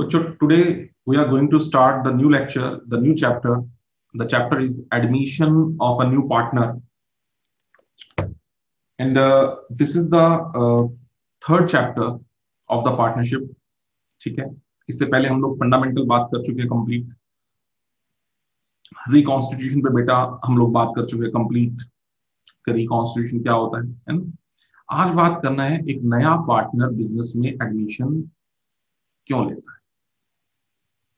बच्चों, today we are going to start the new lecture, the new chapter. The chapter is admission of a new partner, and this is the third chapter of the partnership. ठीक है, इससे पहले हम लोग fundamental बात कर चुके हैं कंप्लीट। रिकॉन्स्टिट्यूशन पे बेटा हम लोग बात कर चुके हैं कंप्लीट, रिकॉन्स्टिट्यूशन क्या होता है ना। आज बात करना है एक नया पार्टनर बिजनेस में एडमिशन क्यों लेता है।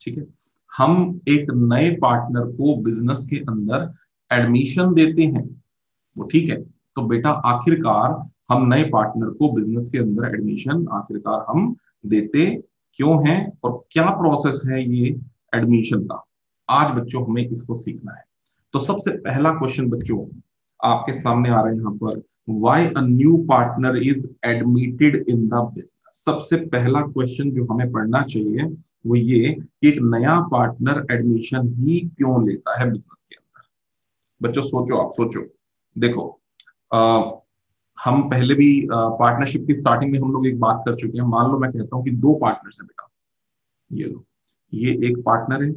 ठीक है, हम एक नए पार्टनर को बिजनेस के अंदर एडमिशन देते हैं, वो ठीक है। तो बेटा आखिरकार हम नए पार्टनर को बिजनेस के अंदर एडमिशन आखिरकार हम देते क्यों हैं और क्या प्रोसेस है ये एडमिशन का, आज बच्चों हमें इसको सीखना है। तो सबसे पहला क्वेश्चन बच्चों आपके सामने आ रहा है यहाँ पर, why a new partner is admitted in the business. सबसे पहला क्वेश्चन जो हमें पढ़ना चाहिए वो ये कि एक नया पार्टनर एडमिशन ही क्यों लेता है बिजनेस के अंदर। बच्चों सोचो, आप सोचो। देखो हम पहले भी पार्टनरशिप की स्टार्टिंग में हम लोग एक बात कर चुके हैं। मान लो मैं कहता हूं कि दो पार्टनर्स हैं बेटा, ये लो, ये एक पार्टनर है,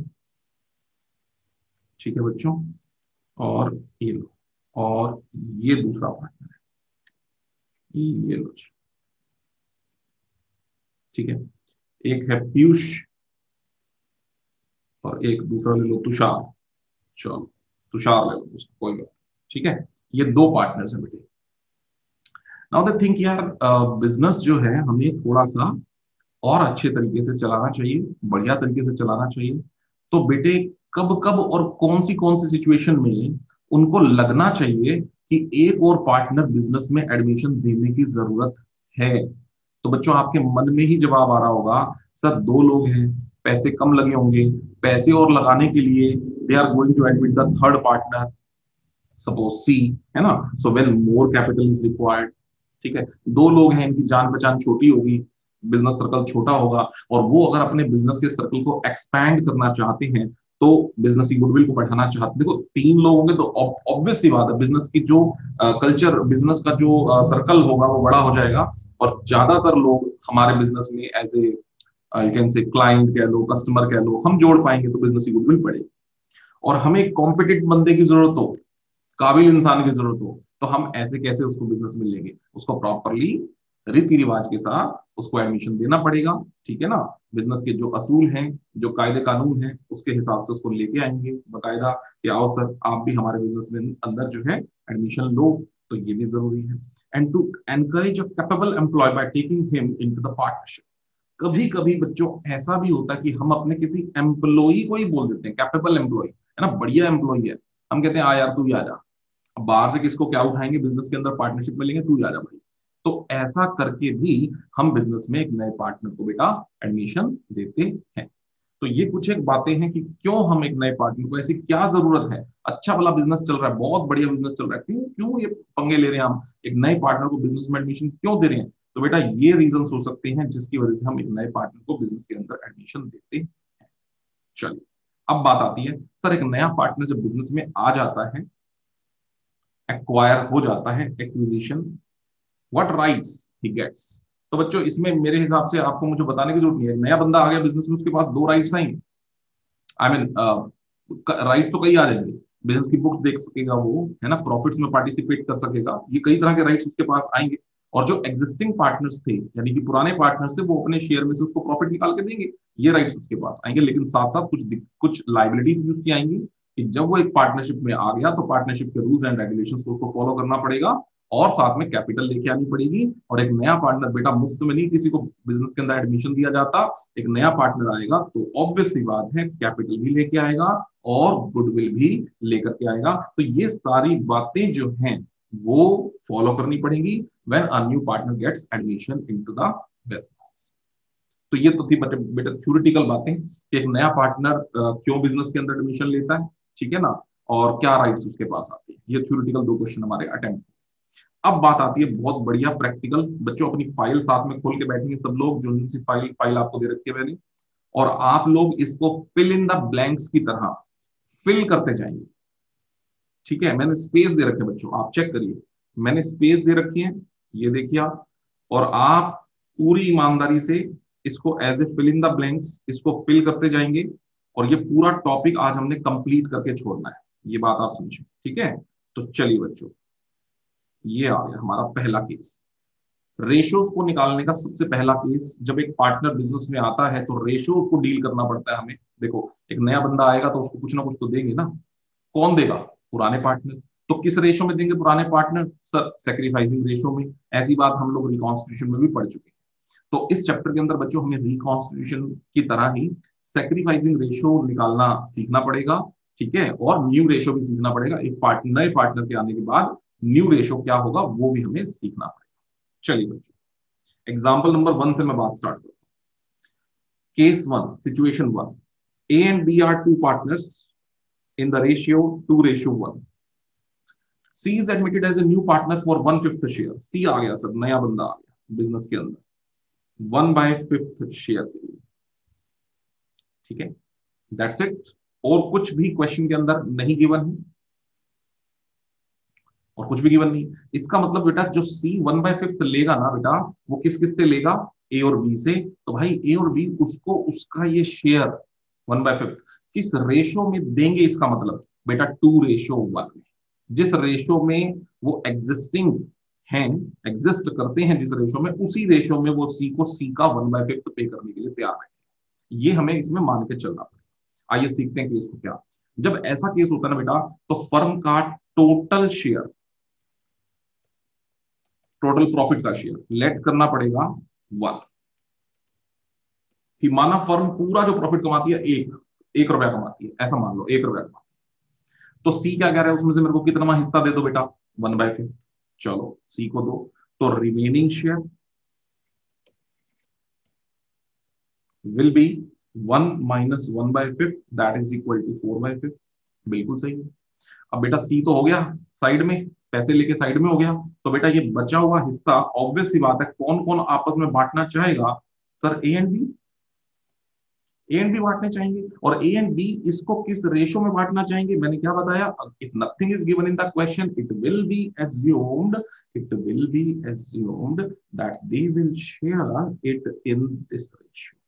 ठीक है बच्चों, और ये लो, और ये दूसरा पार्टनर है, ये लो, ठीक है। एक है पीयूष और एक दूसरा ले लो तुषार। चलो तुषार ले लो दूसरा, कोई बात, ठीक है। ये दो पार्टनर्स हैं बेटे। नाउ द थिंक यार, बिजनेस जो है हमें थोड़ा सा और अच्छे तरीके से चलाना चाहिए, बढ़िया तरीके से चलाना चाहिए। तो बेटे कब कब और कौन सी सिचुएशन में उनको लगना चाहिए कि एक और पार्टनर बिजनेस में एडमिशन देने की जरूरत है। तो बच्चों आपके मन में ही जवाब आ रहा होगा, सर दो लोग हैं, पैसे कम लगे होंगे, पैसे और लगाने के लिए they are going to admit the third partner, suppose C, है ना। So when more capital is required, ठीक है। दो लोग हैं, इनकी जान पहचान छोटी होगी, बिजनेस सर्कल छोटा होगा, और वो अगर अपने बिजनेस के सर्कल को एक्सपैंड करना चाहते हैं तो बिजनेस की गुडविल को बढ़ाना चाहते हैं। देखो तीन लोग होंगे तो ऑब्वियस सी बात है, बिजनेस की जो कल्चर, बिजनेस का जो सर्कल होगा वो बड़ा हो जाएगा, और ज्यादातर लोग हमारे बिजनेस में as a you can say client कह लो, कस्टमर कह लो, हम जोड़ पाएंगे तो बिजनेस की गुडविल बढ़ेगी। और हमें कॉम्पिटेंट बंदे की जरूरत हो, काबिल इंसान की जरूरत हो, तो हम ऐसे कैसे उसको बिजनेस में लेंगे। उसको प्रॉपरली रीति रिवाज के साथ उसको एडमिशन देना पड़ेगा, ठीक है ना। बिजनेस के जो असूल हैं, जो कायदे कानून हैं, उसके हिसाब से उसको लेके आएंगे बकायदा कि आओ सर आप भी हमारे बिजनेस में अंदर जो है एडमिशन लो। तो ये भी जरूरी है। And to encourage a capable employ by taking him into the partnership. कभी कभी बच्चों ऐसा भी होता है कि हम अपने किसी एम्प्लॉय को ही बोल देते हैं, कैपेबल एम्प्लॉय है ना, बढ़िया एम्प्लॉय है, हम कहते हैं आ यार तू ही आ जा। अब बाहर से किसको क्या उठाएंगे, बिजनेस के अंदर पार्टनरशिप में लेंगे, तू ही आ जा भाई। तो ऐसा करके भी हम बिजनेस में एक नए पार्टनर को बेटा एडमिशन देते हैं। तो ये कुछ एक बातें हैं कि क्यों हम एक नए पार्टनर को, ऐसी क्या जरूरत है, अच्छा वाला बिजनेस चल रहा है, बहुत बढ़िया बिजनेस चल रहा है, क्यों क्यों ये पंगे ले रहे हैं हम, एक नए पार्टनर को बिजनेस में एडमिशन क्यों दे रहे हैं। तो बेटा ये रीजन हो सकते हैं जिसकी वजह से हम एक नए पार्टनर को बिजनेस के अंदर एडमिशन देते हैं। चलिए अब बात आती है, सर एक नया पार्टनर जब बिजनेस में आ जाता है, एक्वायर हो जाता है, acquisition, what rights he gets. तो बच्चों इसमें मेरे हिसाब से आपको मुझे बताने की जरूरत नहीं है, नया बंदा आ गया बिजनेस में, उसके पास दो राइट्स आएंगे। आई मीन राइट तो कई आ जाएंगे, बिजनेस की बुक देख सकेगा वो, है ना, प्रॉफिट्स में पार्टिसिपेट कर सकेगा, ये कई तरह के राइट्स उसके पास आएंगे। और जो एग्जिस्टिंग पार्टनर्स थे, यानी कि पुराने पार्टनर्स थे, वो अपने शेयर में से उसको प्रॉफिट निकाल के देंगे, ये राइट्स उसके पास आएंगे। लेकिन साथ साथ कुछ लाइबिलिटीज भी उसकी आएंगी कि जब वो एक पार्टनरशिप में आ गया तो पार्टनरशिप के रूल्स एंड रेगुलेशंस को उसको फॉलो करना पड़ेगा, और साथ में कैपिटल लेके आनी पड़ेगी। और एक नया पार्टनर बेटा मुफ्त में नहीं किसी को बिजनेस के अंदर एडमिशन दिया जाता। एक नया पार्टनर आएगा तो ऑब्वियस सी बात है कैपिटल भी लेके आएगा और गुडविल भी लेकर के आएगा। तो ये सारी बातें जो हैं वो फॉलो करनी पड़ेगी when a new partner gets admission into the business. तो ये तो थी बेटा थ्योरेटिकल बातें कि एक नया पार्टनर क्यों बिजनेस के अंदर एडमिशन लेता है, ठीक है ना, और क्या राइट्स उसके पास आते हैं। ये थ्योरेटिकल दो क्वेश्चन हमारे अटेम्प्ट। अब बात आती है बहुत बढ़िया प्रैक्टिकल। बच्चों अपनी फाइल साथ में खोल के बैठेंगे सब लोग, जो सी फाइल आपको दे रखी है मैंने, और आप लोग इसको फिल इन द ब्लैंक्स की तरह फिल करते जाएंगे, ठीक है। मैंने स्पेस दे रखे बच्चों, आप चेक करिए, मैंने स्पेस दे रखी है, ये देखिए आप, और आप पूरी ईमानदारी से इसको as a fill in the blanks इसको फिल करते जाएंगे, और ये पूरा टॉपिक आज हमने कंप्लीट करके छोड़ना है, ये बात आप समझे, ठीक है। तो चलिए बच्चों, ये आ गया हमारा पहला केस। रेशियोज को निकालने का सबसे पहला केस, जब एक पार्टनर बिजनेस में आता है तो रेशियोज को डील करना पड़ता है हमें। देखो, एक नया बंदा आएगा तो उसको कुछ ना कुछ तो देंगे ना। कौन देगा? पुराने पार्टनर। तो किस रेशो में देंगे पुराने पार्टनर? सर सेक्रीफाइसिंग रेशो में। ऐसी बात हम लोग रिकॉन्स्टिट्यूशन में भी पढ़ चुके हैं। तो इस चैप्टर के अंदर बच्चों हमें रिकॉन्स्टिट्यूशन की तरह ही सेक्रीफाइसिंग रेशो निकालना सीखना पड़ेगा, ठीक है, और न्यू रेशो भी सीखना पड़ेगा। एक पार्टनर, नए पार्टनर के आने के बाद न्यू रेशो क्या होगा वो भी हमें सीखना पड़ेगा। चलिए बच्चों, एग्जाम्पल नंबर 1 से मैं बात स्टार्ट करता हूं। Case 1, situation 1, A and B are two partners in the ratio 2:1. C is admitted as a new partner for 1/5 share. C आ गया सर, नया बंदा आ गया बिजनेस के अंदर 1/5 शेयर के लिए, ठीक है। That's it. और कुछ भी क्वेश्चन के अंदर नहीं गिवन है, और कुछ भी गिवन नहीं। इसका मतलब बेटा जो C 1/5 लेगा ना बेटा, वो किस किस से लेगा? ए और बी से। तो भाई ए और बी उसको उसका ये शेयर 1/5 किस रेशो में देंगे? इसका मतलब बेटा 2:1 में। जिस रेशो में वो एग्जिस्टिंग हैं, एग्जिस्ट करते हैं जिस रेशो में, उसी रेशो में वो सी को सी का 1/5 पे करने के लिए तैयार है। ये हमें इसमें मान के चलना पड़ेगा। आइए सीखते हैं केस को क्या। जब ऐसा केस होता है ना बेटा, तो फर्म का टोटल शेयर, टोटल प्रॉफिट का शेयर लेट करना पड़ेगा 1। कि माना फर्म पूरा जो प्रॉफिट कमाती है एक रुपया कमाती है, ऐसा मान लो 1 रुपया कमाती है। तो सी क्या कह रहा है, उसमें से मेरे को कितना हिस्सा दे दो बेटा? 1/5। चलो सी को दो। तो remaining share will be 1 - 1/5 that is equal to 4/5। बिल्कुल सही है। अब बेटा सी तो हो गया साइड में, पैसे लेके साइड में हो गया। तो बेटा ये बचा हुआ हिस्सा, ऑब्वियस सी बात है, कौन कौन आपस में बांटना चाहेगा? Sir A and B. A and B बांटने चाहेंगे। और ए एंड बी इसको किस रेशो में बांटना चाहेंगे? मैंने क्या बताया? If nothing is given in the question, it will be assumed that they will share it in this ratio,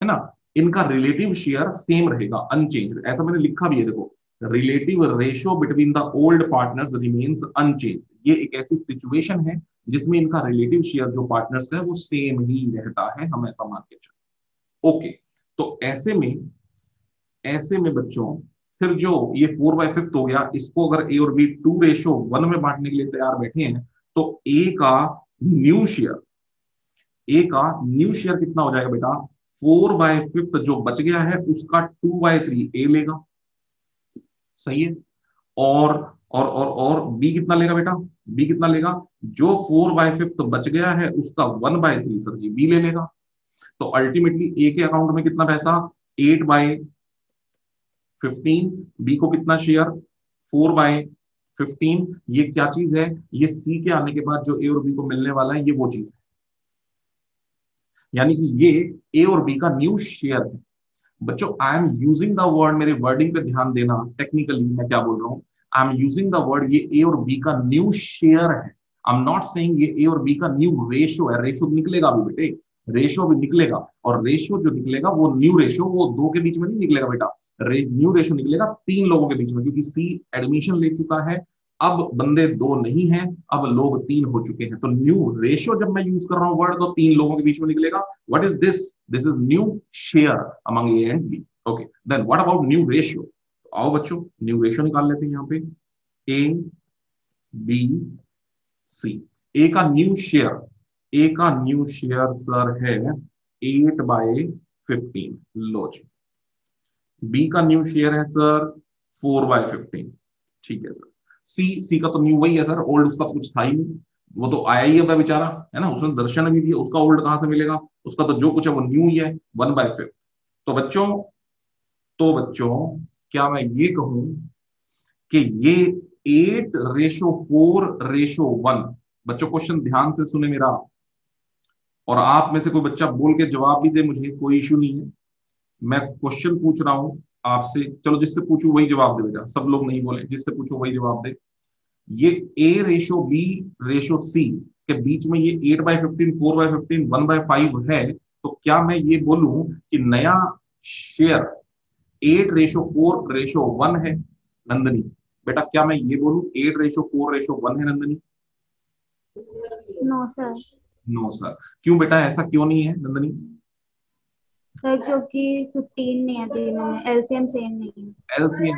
है ना। इनका रिलेटिव शेयर सेम रहेगा, अनचेंज। ऐसा मैंने लिखा भी है, देखो, relative ratio between the old partners remains unchanged. ये एक ऐसी सिचुएशन है जिसमें इनका रिलेटिव शेयर जो पार्टनर्स है वो सेम ही रहता है, हम ऐसा मान के चलते। ओके, तो ऐसे में बच्चों फिर जो ये 4/5 हो गया, इसको अगर ए और बी 2:1 में बांटने के लिए तैयार बैठे हैं, तो ए का न्यू शेयर कितना हो जाएगा बेटा? 4/5 जो बच गया है उसका 2/3 ए लेगा, सही है। और बी कितना लेगा बेटा? बी कितना लेगा? जो 4/5 बच गया है उसका 1/3 सर जी बी ले लेगा। तो अल्टीमेटली ए के अकाउंट में कितना पैसा? 8/15। बी को कितना शेयर? 4/15। ये क्या चीज है? ये सी के आने के बाद जो ए और बी को मिलने वाला है, ये वो चीज है। यानी कि ये ए और बी का न्यू शेयर है। बच्चों I am using the word, मेरे वर्डिंग पे ध्यान देना, टेक्निकली मैं क्या बोल रहा हूं। I am using the word, ये ए और बी का न्यू शेयर है। आई एम नॉट सेइंग ये ए और बी का न्यू रेशो है। रेशो निकलेगा अभी बेटे, रेशो भी निकलेगा, और रेशो जो निकलेगा वो न्यू रेशो, वो दो के बीच में नहीं निकलेगा बेटा। न्यू रेशो निकलेगा 3 लोगों के बीच में, क्योंकि सी एडमिशन ले चुका है। अब बंदे 2 नहीं है, अब लोग 3 हो चुके हैं। तो न्यू रेशो जब मैं यूज कर रहा हूं वर्ड, तो 3 लोगों के बीच में निकलेगा। What is this? This is new share among A and B. Okay, then what about new ratio? आओ बच्चों न्यू रेशियो निकाल लेते हैं। यहाँ पे ए बी सी, ए का न्यू शेयर सर है 8/15। लो जी। बी का न्यू शेयर है सर 4/15। ठीक है सर। सी का तो न्यू वही है सर, ओल्ड उसका तो कुछ था ही नहीं, वो तो आया ही है बेचारा, है ना। उसने दर्शन भी दिया, उसका ओल्ड कहां से मिलेगा? उसका तो जो कुछ है वो न्यू ही है, 1/5। तो बच्चों क्या मैं ये कहूं कि ये 8:4:1। बच्चों क्वेश्चन ध्यान से सुने मेरा, और आप में से कोई बच्चा बोल के जवाब भी दे, मुझे कोई इश्यू नहीं है। मैं क्वेश्चन पूछ रहा हूं आपसे, चलो जिससे पूछू वही जवाब दे बेटा, सब लोग नहीं बोले, जिससे पूछो वही जवाब दे। ये A ratio B ratio C के बीच में ये 8/15, 4/15, 1/5 है, तो क्या मैं ये बोलूं कि नया शेयर 8:4:1 है नंदनी? बेटा क्या मैं ये बोलूं 8:4:1 है Nandini? No sir. No sir. क्यों बेटा, ऐसा क्यों नहीं है नंदनी? सर क्योंकि 15 नहीं है तीनों में, एलसीएम सेम नहीं है। एलसीएम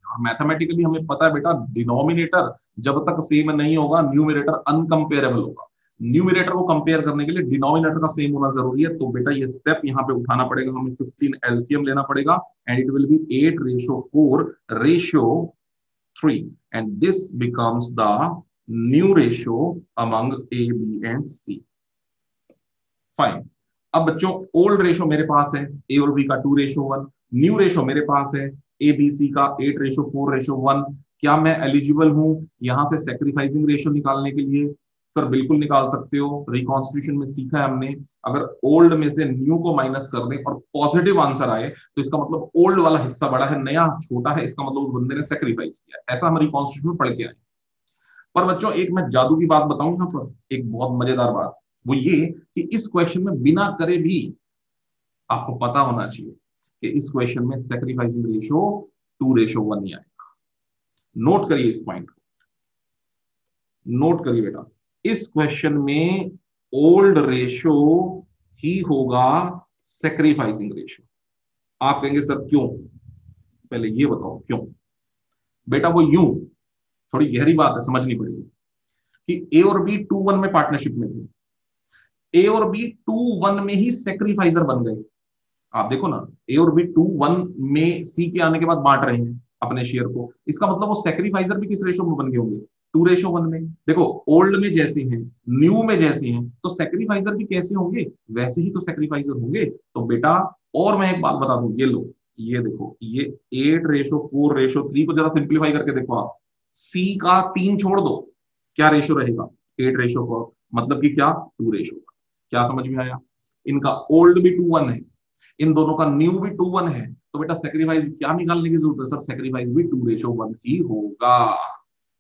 और मैथमेटिकली हमें पता है बेटा, डिनोमिनेटर जब तक सेम नहीं होगा न्यूमरेटर अनकंपेरेबल होगा। न्यूमरेटर को कंपेयर करने के लिए डिनोमिनेटर का सेम होना जरूरी है। तो बेटा ये स्टेप यहाँ पे उठाना पड़ेगा, हमें 15 एलसीएम लेना पड़ेगा and it will be 8:4:3 and this becomes the new ratio among A B and C. Fine. अब बच्चों ओल्ड रेशो मेरे पास है ए और बी का 2:1, न्यू रेशो मेरे पास है ए बी सी का 8:4:1। क्या मैं एलिजिबल हूं यहां से सेक्रीफाइसिंग रेशो निकालने के लिए? सर बिल्कुल निकाल सकते हो। रिकॉन्स्टिट्यूशन में सीखा है हमने, अगर ओल्ड में से न्यू को माइनस कर दें और पॉजिटिव आंसर आए तो इसका मतलब ओल्ड वाला हिस्सा बड़ा है, नया छोटा है, इसका मतलब उस बंदे ने सेक्रीफाइस किया। ऐसा हम रिकॉन्स्टिट्यूशन में पढ़ के आए। पर बच्चों एक मैं जादू की बात बताऊं यहाँ पर, एक बहुत मजेदार बात, वो ये कि इस क्वेश्चन में बिना करे भी आपको पता होना चाहिए कि इस क्वेश्चन में सेक्रीफाइसिंग रेशो 2:1 ही आएगा। नोट करिए इस पॉइंट को, नोट करिए बेटा, इस क्वेश्चन में ओल्ड रेशो ही होगा सेक्रीफाइसिंग रेशो। आप कहेंगे सर क्यों? पहले ये बताओ क्यों। बेटा वो यूं, थोड़ी गहरी बात है, समझनी पड़ेगी कि ए और बी 2:1 में पार्टनरशिप में थे। ए और बी 2:1 में ही सेक्रीफाइजर बन गए। आप देखो ना, ए और बी 2:1 में सी के आने के बाद बांट रहे हैं अपने शेयर को, इसका मतलब वो सेक्रीफाइजर भी किस रेशो में बन गए होंगे? 2:1 में। देखो ओल्ड में जैसे हैं, न्यू में जैसे हैं, तो सेक्रीफाइजर भी कैसे होंगे? वैसे ही तो सेक्रीफाइजर होंगे। तो बेटा और मैं एक बात बता दूं, ये लो, ये देखो, ये 8:4:3 को जरा सिंप्लीफाई करके देखो आप, सी का 3 छोड़ दो, क्या रेशो रहेगा? 8:4, मतलब कि क्या? 2:1। क्या समझ में आया? इनका ओल्ड भी 2:1 है, इन दोनों का न्यू भी 2:1 है, तो बेटा सेक्रीफाइस क्या निकालने की जरूरत है? सर सेक्रीफाइस भी 2:1 ही होगा।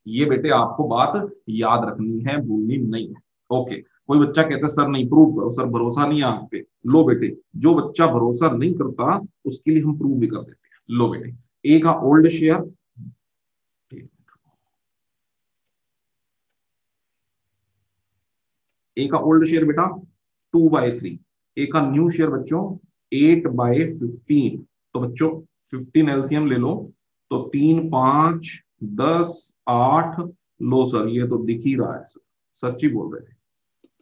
ये बेटे आपको बात याद रखनी है, भूलनी नहीं है। ओके। कोई बच्चा कहता है सर नहीं प्रूव करो, सर भरोसा नहीं है आप पे। लो बेटे, जो बच्चा भरोसा नहीं करता उसके लिए हम प्रूव भी कर देते हैं। लो बेटे, ए का ओल्ड शेयर, ए का ओल्ड शेयर बेटा 2/3, ए का न्यू शेयर बच्चों 8/15। तो बच्चों 15 एलसीएम ले लो, तो 3, 5, 10, 8। लो सर ये तो दिख ही रहा है सर, सच्ची बोल रहे थे।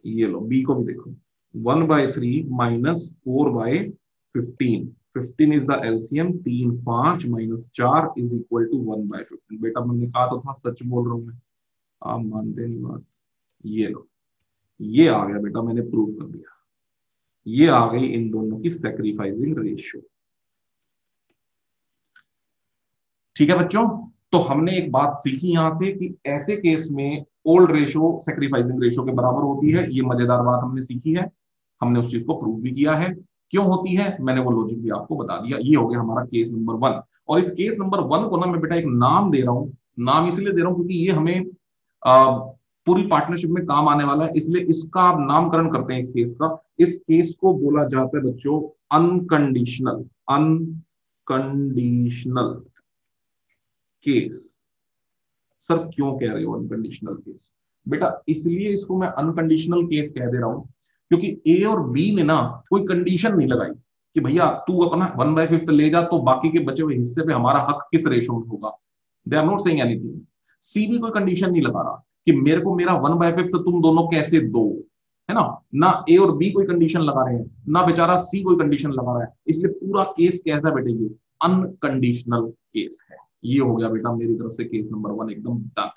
ये लो बी को भी देखो, 1/3 minus 4/15, 15 is the LCM, 3, 5 minus 4 is equal to 1/15। बेटा मैंने कहा तो था सच बोल रहा हूं मैं, आप मानते नहीं बात। ये लो, ये आ गया बेटा, मैंने प्रूव कर दिया। ये आ गई इन दोनों की सेक्रीफाइसिंग रेशियो। ठीक है बच्चों, तो हमने एक बात सीखी यहां से कि ऐसे केस में ओल्ड रेशो सेक्रीफाइसिंग रेशो के बराबर होती है। ये मजेदार बात हमने सीखी है, हमने उस चीज को प्रूव भी किया है। क्यों होती है मैंने वो लॉजिक भी आपको बता दिया। ये हो गया हमारा केस नंबर 1। और इस केस नंबर 1 को ना मैं बेटा एक नाम दे रहा हूं, नाम इसलिए दे रहा हूं क्योंकि ये हमें पूरी पार्टनरशिप में काम आने वाला है, इसलिए इसका आप नामकरण करते हैं इस केस का। इस केस को बोला जाता है बच्चों अनकंडीशनल, अनकंडीशनल केस। सर क्यों कह रहे हो अनकंडीशनल केस? बेटा इसलिए इसको मैं अनकंडीशनल केस कह दे रहा हूं क्योंकि ए और बी ने ना कोई कंडीशन नहीं लगाई कि भैया तू अपना 1/5 ले जा तो बाकी के बचे हुए हिस्से पे हमारा हक किस रेशो में होगा। They are not saying anything. C भी कोई कंडीशन नहीं लगा रहा कि मेरे को मेरा 1/5 तुम दोनों कैसे दो, है ना। ना ए और बी कोई कंडीशन लगा रहे हैं, ना बेचारा सी कोई कंडीशन लगा रहा है। इसलिए पूरा केस कैसा है बेटे? ये अनकंडीशनल केस है। ये हो गया बेटा मेरी तरफ से केस नंबर 1 एकदम डन।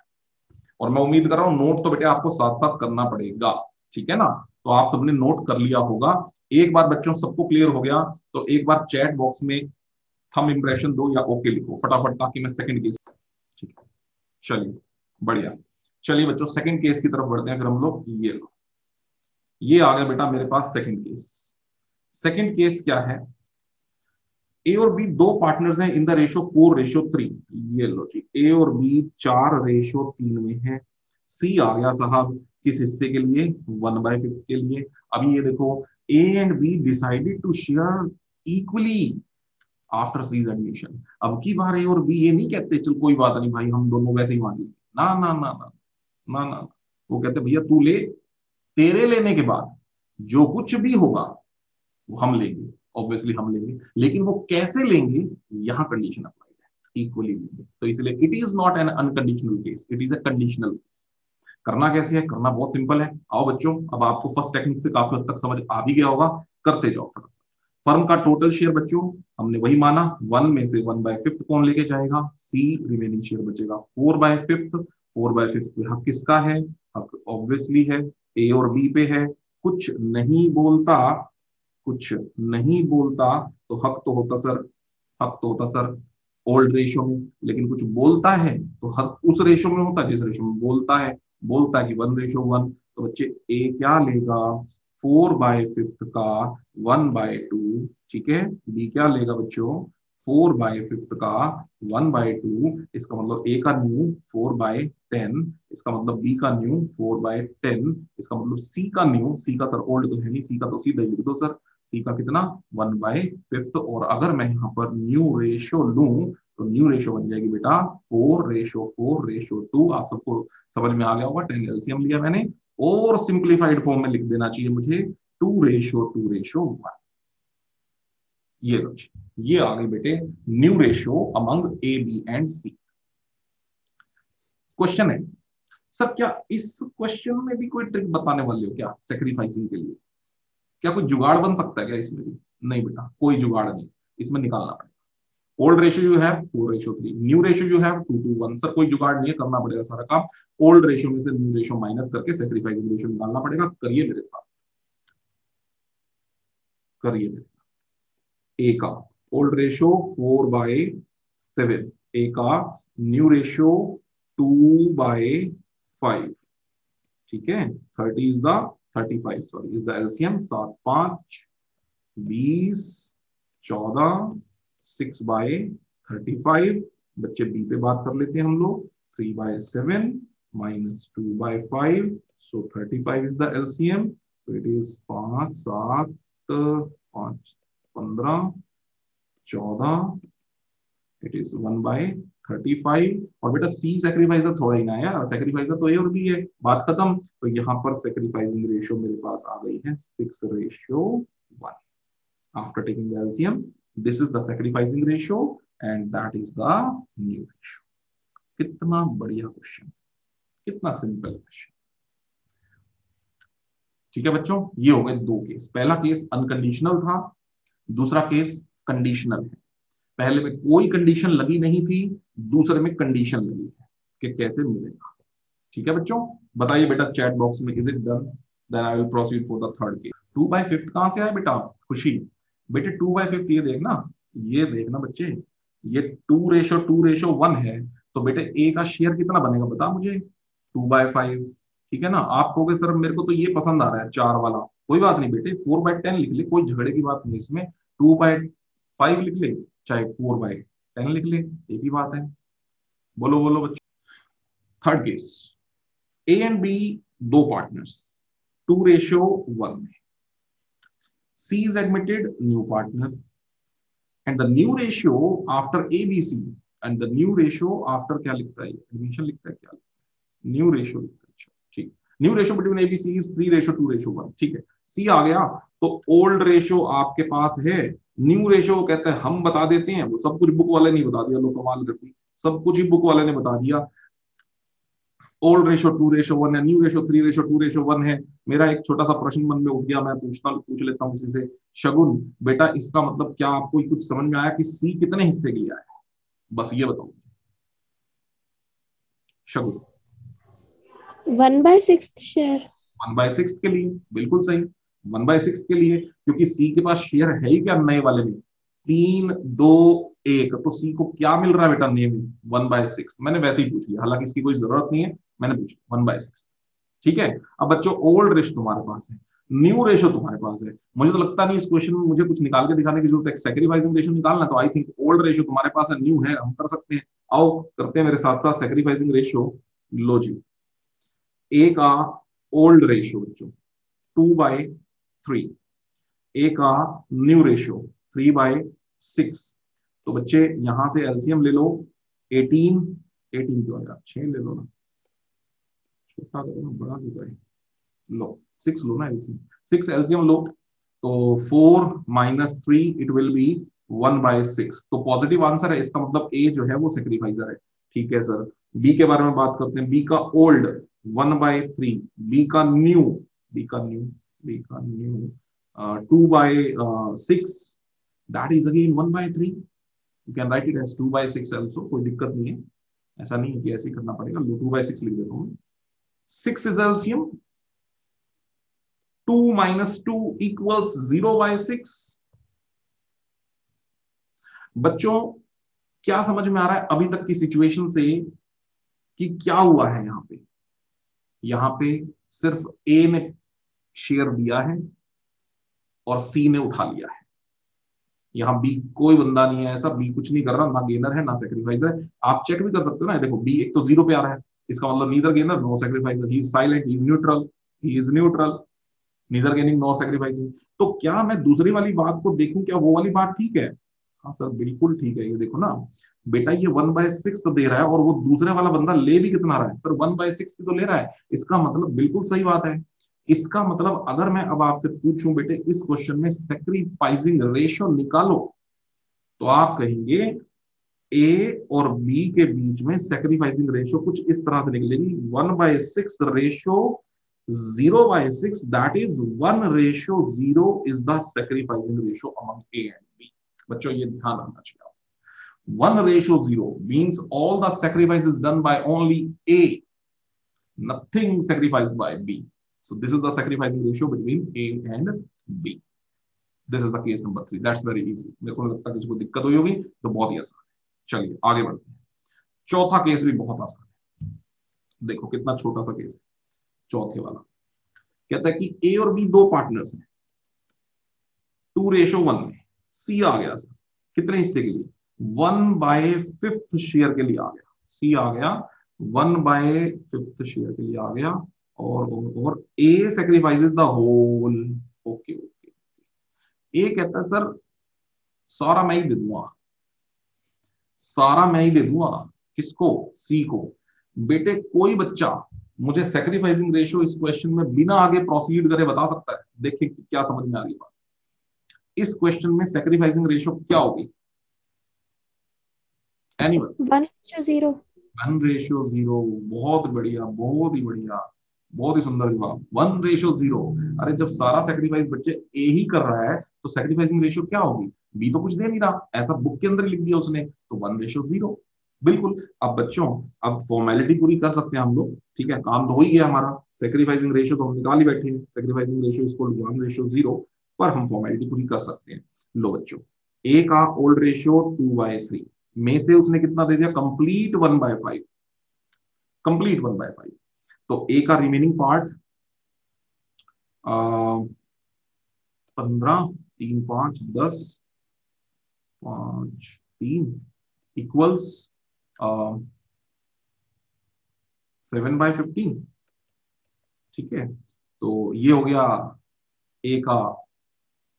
और मैं उम्मीद कर रहा हूं नोट तो बेटे आपको साथ साथ करना पड़ेगा, ठीक है ना। तो आप सबने नोट कर लिया होगा। एक बार बच्चों सबको क्लियर हो गया तो एक बार चैट बॉक्स में थंब इंप्रेशन दो या ओके लिखो फटाफट, ताकि मैं सेकंड केस। ठीक है, चलिए बढ़िया। चलिए बच्चों सेकंड केस की तरफ बढ़ते हैं फिर हम लोग। ये लो, ये आ गया बेटा मेरे पास सेकंड केस। सेकंड केस क्या है? ए और बी दो पार्टनर्स हैं इन द रेशो 4:3। ये लो जी, ए और बी 4:3 में है। सी आ गया साहब किस हिस्से के लिए, 1/5 के लिए। अभी ये देखो, A and B decided to share equally after C's admission. अब की बार ए और बी ये नहीं कहते चल कोई बात नहीं भाई हम दोनों वैसे ही बांट लेंगे, ना ना ना ना ना ना। वो कहते भैया तू ले, तेरे लेने के बाद जो कुछ भी होगा वो हम लेंगे, ऑब्वियसली हम लेंगे, लेकिन वो कैसे लेंगे यहाँ कंडीशन अप्लाई है, इक्वली लेंगे। तो इसलिए it is not an unconditional case, it is a conditional case. करना कैसे है, करना बहुत सिंपल है। आओ बच्चों, अब आपको फर्स्ट टेक्निक से काफी हद तक समझ आ भी गया होगा, करते जाओ फटाफट। फर्म का टोटल शेयर बच्चों हमने वही माना, 1 में से 1/5 कौन लेके जाएगा, सी। रिमेनिंग शेयर बचेगा 4/5। 4/5 पे हक किसका है, हक ऑब्वियसली है ए और बी पे है। कुछ नहीं बोलता, कुछ नहीं बोलता तो हक तो होता सर, हक तो होता सर ओल्ड रेशो में, लेकिन कुछ बोलता है तो हक उस रेशो में होता है जिस रेशो में बोलता है। बोलता है कि 1:1। तो बच्चे ए क्या लेगा, 4/5 का 1/2। ठीक है, बी क्या लेगा बच्चों, 4/5 का 1/2। इसका मतलब ए का न्यू 4/10, इसका मतलब बी का न्यू 4/10, इसका मतलब सी का न्यू, सी का सर ओल्ड तो है नहीं, सी का तो सीधा ही लिख दो सर, सी का कितना 1/5। और अगर मैं यहाँ पर न्यू रेशो लूं तो न्यू रेशो बन जाएगी बेटा 4:4:2। आप सबको समझ में आ गया होगा, 10 एलसीएम लिया मैंने, और सिंप्लीफाइड फॉर्म में लिख देना चाहिए मुझे 2:2:1। ये लो जी, ये आ गई बेटे new ratio among A B and C. Question है सर, क्या इस क्वेश्चन में भी कोई ट्रिक बताने वाले हो क्या सेक्रीफाइसिंग के लिए, क्या कोई जुगाड़ बन सकता है क्या इसमें भी? नहीं बेटा, कोई जुगाड़ नहीं, इसमें निकालना पड़ेगा। Old ratio you have 4:3, new ratio you have 2:1। Sir कोई जुगाड़ नहीं है, करना पड़ेगा सारा काम। ओल्ड रेशियो में से न्यू रेशियो माइनस करके सेक्रीफाइसिंग रेशियो निकालना पड़ेगा। करिए मेरे साथ, करिए मेरे साथ। ए का ओल्ड रेशियो 4/7, ए का न्यू रेशियो 2/5। ठीक है, 30 is the 35 sorry is the LCM. 7 5 20 14, 6/35। बच्चे बी पे बात कर लेते हैं हम लोग, 3/7 minus 2/5, so 35 is the LCM. तो इट इज 5 7 5 15 14, इट इज 1/35। और बेटा सी सेक्रीफाइसर थोड़ा ही ना है यार, सेक्रीफाइसर तो ए और बी है, बात खत्म। तो यहाँ पर सेक्रीफाइसिंग रेशियो मेरे पास आ गई है 6:1। After taking the LCM, this is the sacrificing ratio and that is the new ratio. कितना बढ़िया क्वेश्चन, कितना सिंपल क्वेश्चन। ठीक है बच्चों, ये हो गए दो केस। पहला केस अनकंडीशनल था, दूसरा केस कंडीशनल है। पहले में कोई कंडीशन लगी नहीं थी, दूसरे में कंडीशन लगी है कि कैसे मिलेगा। ठीक है बच्चों, बताइए बेटा चैट बॉक्स में, is it done? Then I will proceed for the third case. 2/5 कहां से आया बेटा, खुशी बेटे 2/5 ये देखना, ये देखना बच्चे, ये 2:1 है। तो बेटे ए का शेयर कितना बनेगा बता मुझे, 2/5। ठीक है ना, आप कहोगे सर मेरे को तो ये पसंद आ रहा है 4 वाला, कोई बात नहीं बेटे 4/10 लिख ले, कोई झगड़े की बात नहीं इसमें। 2/5 लिख ले चाहे 4/10 लिख ले, एक ही बात है। बोलो बोलो बच्चे। Third case, A and B दो पार्टनर्स 2:1 में, C is admitted new partner and the new ratio after ABC and the new ratio after क्या लिखता है, एडमिशन लिखता है, क्या लिखता है, न्यू रेशियो लिखता है। ठीक, new ratio between ABC is 3:2:1। ठीक है, C आ गया। तो ओल्ड रेशियो आपके पास है, न्यू रेशियो कहते हैं हम बता देते हैं, वो सब कुछ बुक वाले नहीं बता दिया, लोग कमाल कर दी, सब कुछ ही बुक वाले ने बता दिया। ओल्ड रेशो 2:1 है, न्यू रेशो 3:2:1 है। मेरा एक छोटा सा प्रश्न मन में उठ गया, मैं पूछ लेता हूँ इसी से। शगुन बेटा इसका मतलब क्या आपको कुछ समझ में आया कि सी कितने हिस्से के लिए आया है, बस ये बताओ शगुन। 1/6 शेयर। 1/6 के लिए, बिल्कुल सही, 1/6 के लिए, क्योंकि सी के पास शेयर है ही क्या नए वाले में, 3 2 1। तो सी को क्या मिल रहा है बेटा नए में, 1/6। मैंने वैसे ही पूछ लिया, हालांकि इसकी कोई जरूरत नहीं है, मैंने पूछा 1/6। ठीक है, अब बच्चों ओल्ड रेशो तुम्हारे पास है, न्यू रेशो तुम्हारे पास है। मुझे तो लगता नहीं इस क्वेश्चन में मुझे कुछ निकाल के दिखाने की जरूरत है। सैक्रिफाइसिंग रेशो निकालना तो आई थिंक ओल्ड रेशो तुम्हारे पास है, न्यू है, हम कर सकते हैं। आओ करते हैं मेरे साथ साथ सैक्रिफाइसिंग रेशो। लो जी, ए का ओल्ड रेशो बच्चों 2/3, ए का न्यू रेशो 3/6। तो बच्चे यहां से एलसीएम ले लो 18, 18 क्यों यार 6 ले लो ना, छोटा करो ना, बड़ा क्यों है, लो 6 लो ना एलसीएम, 6 एलसीएम लो तो 4 - 3 इट विल बी 1/6। तो पॉजिटिव आंसर है, इसका मतलब ए जो है वो सेक्रीफाइजर है। ठीक है सर, बी के बारे में बात करते हैं। बी का ओल्ड 1/3, बी का न्यू, बी का न्यू, बी का new 2/6, that is again 1/3। You can write it as 2/6 also, कोई दिक्कत नहीं है, ऐसा नहीं है कि ऐसे ही करना पड़ेगा। 2/6 लिख देता हूँ। 6 is LCM, 2 - 2 equals 0/6। बच्चों क्या समझ में आ रहा है अभी तक की सिचुएशन से कि क्या हुआ है यहां पे? यहां पे सिर्फ ए ने शेयर दिया है और सी ने उठा लिया है। यहाँ बी कोई बंदा नहीं है ऐसा, बी कुछ नहीं कर रहा, ना गेनर है ना सेक्रीफाइसर है। आप चेक भी कर सकते हो ना, देखो बी एक तो 0 पे आ रहा है, इसका मतलब neither gainer nor sacrificer, he is silent, he is neutral, he is neutral, neither gaining nor sacrificing. तो क्या मैं दूसरी वाली बात को देखूं, क्या वो वाली बात ठीक है? हाँ सर बिल्कुल ठीक है। ये देखो ना बेटा, ये 1/6 तो दे रहा है और वो दूसरे वाला बंदा ले भी कितना रहा है सर, 1/6 तो ले रहा है। इसका मतलब बिल्कुल सही बात है। इसका मतलब अगर मैं अब आपसे पूछूं बेटे इस क्वेश्चन में सेक्रीफाइसिंग रेशो निकालो, तो आप कहेंगे ए और बी के बीच में सेक्रीफाइसिंग रेशो कुछ इस तरह से निकलेगी, 1/6 ratio 0/6, that is 1/0 is the sacrificing ratio among A and B. बच्चों ये ध्यान रखना चाहिए। 1/0 means all the sacrifice is done by only A, nothing sacrificed by B. So this is the sacrificing ratio between A and B. This is the case number 3. That's very easy. मेरे को लगता है किसी को दिक्कत हुई होगी तो बहुत ही आसान है। चलिए आगे बढ़ते हैं। चौथा केस भी बहुत आसान है, देखो कितना छोटा सा केस है चौथे वाला। कहता है कि ए और बी दो पार्टनर्स हैं, 2:1 में सी आ गया सर कितने हिस्से के लिए, 1/5 शेयर के लिए आ गया, सी आ गया 1/5 शेयर के लिए आ गया, और A sacrifices the whole. Okay okay, A कहता है सर सारा मैं ही दे दूंगा, सारा मैं ही दे दूंगा। किसको? सी को। बेटे कोई बच्चा मुझे सेक्रीफाइसिंग रेशियो इस क्वेश्चन में बिना आगे प्रोसीड करे बता सकता है? देखिए क्या समझ में आ रही बात। इस क्वेश्चन में सेक्रीफाइसिंग रेशियो क्या होगी? एनीवन? 1:0। 1/0। बहुत बढ़िया, बहुत ही बढ़िया, बहुत ही सुंदर जवाब, 1/0। अरे जब सारा सेक्रीफाइस बच्चे ए ही कर रहा है तो सेक्रीफाइसिंग रेशियो क्या होगी? बी तो कुछ दे नहीं रहा, ऐसा बुक के अंदर लिख दिया उसने, तो 1/0 बिल्कुल। अब बच्चों अब फॉर्मेलिटी पूरी कर सकते हैं हम लोग, ठीक है, काम तो हो ही गया हमारा, सेक्रीफाइसिंग रेशियो तो हम निकाल ही बैठे हैं, सेक्रीफाइसिंग रेशियो इक्वल 1/0, पर हम फॉर्मेलिटी पूरी कर सकते हैं। लो बच्चों, ए का ओल्ड रेशियो 2/3 में से उसने कितना दे दिया? Complete 1/5, complete 1/5। तो ए का रिमेनिंग पार्ट 15, 3 5 10, 5 3 इक्वल्स 7/15। ठीक है, तो ये हो गया ए का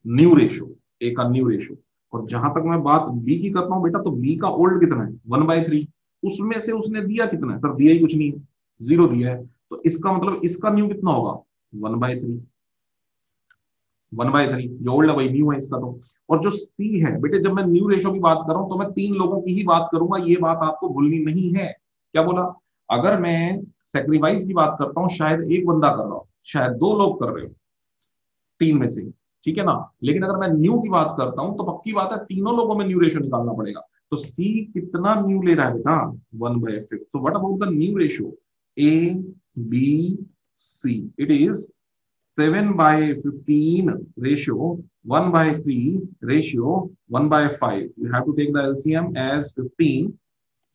न्यू रेशो, ए का न्यू रेशो। और जहां तक मैं बात बी की करता हूं बेटा, तो बी का ओल्ड कितना है? 1/3। उसमें से उसने दिया कितना है सर? दिया ही कुछ नहीं है, 0 दिया है। तो इसका मतलब इसका न्यू कितना होगा? 1/3, 1/3 जो ओल्ड है वही न्यू है इसका तो। और जो सी है बेटे, जब मैं न्यू रेशो की बात कर रहा हूं तो मैं 3 लोगों की ही बात करूंगा, ये बात आपको भूलनी नहीं है। क्या बोला? अगर मैं सेक्रीफाइस की बात करता हूं शायद एक बंदा कर रहा हो, शायद 2 लोग कर रहे हो 3 में से, ठीक है ना। लेकिन अगर मैं न्यू की बात करता हूं तो पक्की बात है तीनों लोगों में न्यू रेशो निकालना पड़ेगा। तो सी कितना न्यू ले रहा है बेटा? 1/5। तो what about the new ratio? A B C, it is 7/15 ratio, 1/3 ratio, 1/5. You have to take the LCM as 15,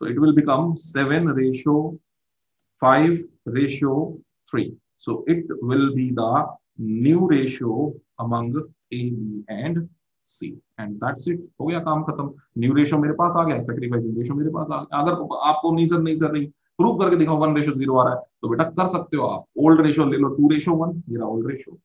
so it will become 7/5/3. So it will be the new ratio among A B and C, and that's it, हो गया काम खत्म। New ratio मेरे पास आ गया, sacrificing ratio मेरे पास आ गया। अगर आपको नहीं प्रूव करके दिखाओ 1:0 आ रहा है तो बेटा कर सकते हो आप। ओल्ड रेशियो ले लो 2:1, ये रहा ओल्ड रेशियो।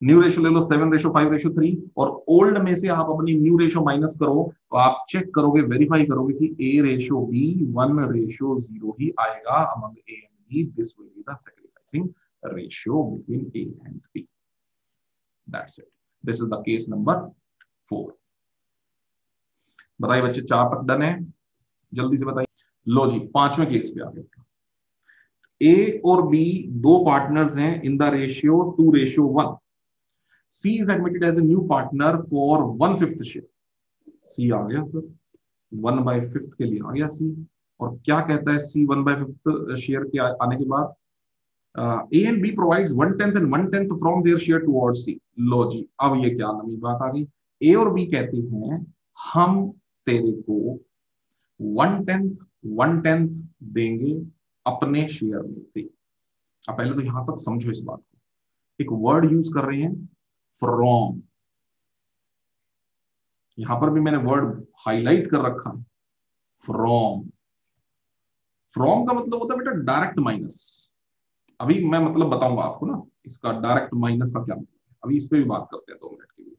न्यू रेशियो ले लो 7:5:3, और ओल्ड में से आप अपनी न्यू रेशियो माइनस करो तो आप चेक करोगे, वेरीफाई करोगे कि ए रेशियो बी 1:0 ही आएगा among A and B. This will be the sacrificing ratio between A and B. That's it, this is the case number 4। बताइए बच्चे, 4 तक डन है? जल्दी से बताइए। लो जी, 5वें केस पे आ गए। ए और बी दो पार्टनर्स हैं in the ratio 2:1। C is admitted as a new partner for 1/5 share. C आ गया सर, 1/5 के लिए आ गया सी। और क्या कहता है सी 1/5 शेयर के आने के बाद? A and B provides 1/10 and 1/10 from their share towards C. लो जी, अब ये क्या नई बात आ गई? ए और बी कहते हैं हम तेरे को 1/10 देंगे अपने शेयर में से। अब पहले तो यहां तक समझो इस बात को। एक वर्ड यूज कर रहे हैं फ्रॉम, यहां पर भी मैंने वर्ड हाईलाइट कर रखा है, फ्रॉम। फ्रॉम का मतलब होता है बेटा डायरेक्ट माइनस। अभी मैं मतलब बताऊंगा आपको ना इसका डायरेक्ट माइनस का क्या मतलब है, अभी इस पे भी बात करते हैं 2 मिनट के लिए।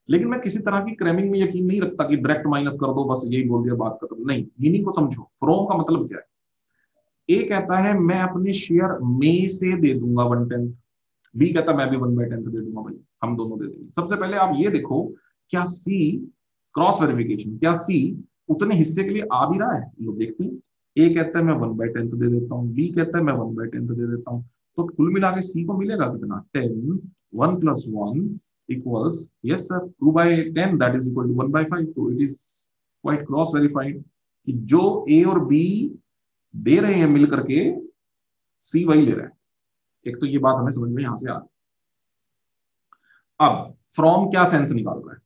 लेकिन मैं किसी तरह की क्रैमिंग में यकीन नहीं रखता कि डायरेक्ट माइनस कर दो बस यही बोल दिया बात खत्म। नहीं, मीनिंग को समझो। फ्रॉम का मतलब क्या है? ए कहता है मैं अपने शेयर में से दे दूंगा 1/10, बी कहता है मैं भी 1/10 दे दूंगा। भाई हम दोनों दे देंगे। सबसे पहले आप ये देखो, क्या सी, क्रॉस वेरिफिकेशन, क्या सी उतने हिस्से के लिए आ भी रहा है? लोग देखते हैं, ए कहता है मैं 1/10 दे देता हूँ, बी कहता है मैं 1/10 दे देता हूँ, तो कुल मिला के सी को मिलेगा कितना? 10, 1 + 1 equals, yes sir, 2/10 that is equal to 1/5। तो it is quite cross verified कि जो ए और बी दे रहे हैं मिल करके सी वही ले रहा है। एक तो ये बात हमें समझ में यहां से आ रही। अब फ्रॉम क्या सेंस निकाल रहा है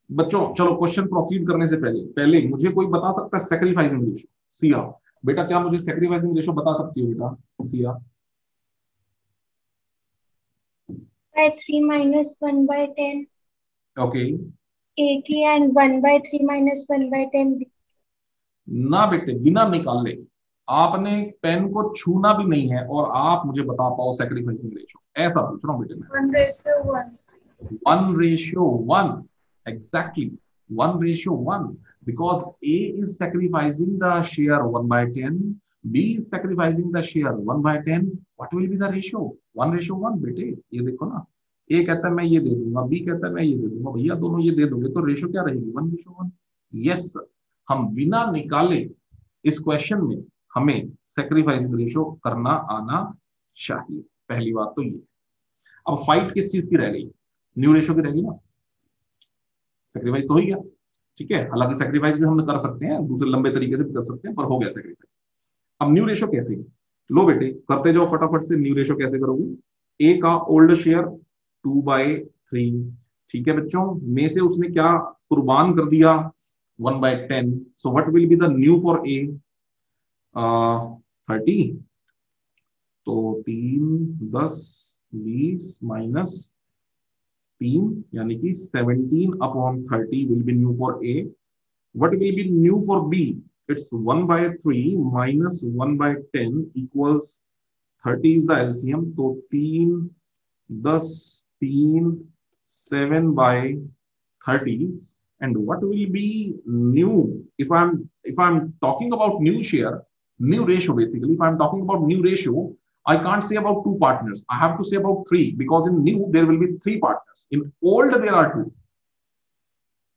बच्चों? चलो क्वेश्चन प्रोसीड करने से पहले पहले मुझे कोई बता सकता है सैक्रिफाइसिंग रेशियो? सिया बेटा, क्या मुझे सैक्रिफाइसिंग रेशियो बता सकती हो बेटा? Siya 3 minus 1/10 okay. A की and 1/3 minus 1/10 B। ना बेटे, बिना निकाले आपने पेन को छूना भी नहीं है और आप मुझे बता पाओ सैक्रिफाइसिंग रेशियो, ऐसा पूछ रहा हूँ बेटे मैं। 1:1। 1:1, exactly, 1:1, because A is sacrificing the share 1/10, B is sacrificing the share 1/10. What will be the ratio? 1:1 बेटे, ये देखो ना, A कहता है मैं ये दे दूंगा, B कहता है मैं ये दे दूंगा, भैया दोनों ये दे दोगे तो रेशियो क्या रहेगी? 1:1। यस, हम बिना निकाले इस क्वेश्चन में हमें सैक्रिफाइसिंग रेशियो करना आना चाहिए। पहली बात तो ये। अब फाइट किस चीज की रह गई? न्यू रेशियो की रहेगी ना। सेक्रीफाइस तो हो ही गया, ठीक है। हालांकि सेक्रीफाइस भी हम कर सकते हैं, दूसरे लंबे तरीके से भी कर सकते हैं, पर हो गया सेक्रीफाइस। अब न्यू रेशियो कैसे? लो बेटे, करते जाओ फटाफट से। न्यू रेशियो कैसे करोगे? ए का ओल्ड शेयर 2/3, ठीक है बच्चों, में से उसने क्या कुर्बान कर दिया? 1/10। So what will be the new for a? 30। तो 3, 10, 20 माइनस 3 यानी कि 17/30 will be new for A. What will be new for B? It's 1/3 minus 1/10 equals 30 is the LCM. तो 3, 10, 3, 7/30. And what will be new? If I'm talking about new share, new ratio basically. If I'm talking about new ratio, I can't say about 2 partners. I have to say about 3 because in new there will be 3 partners. In old there are 2.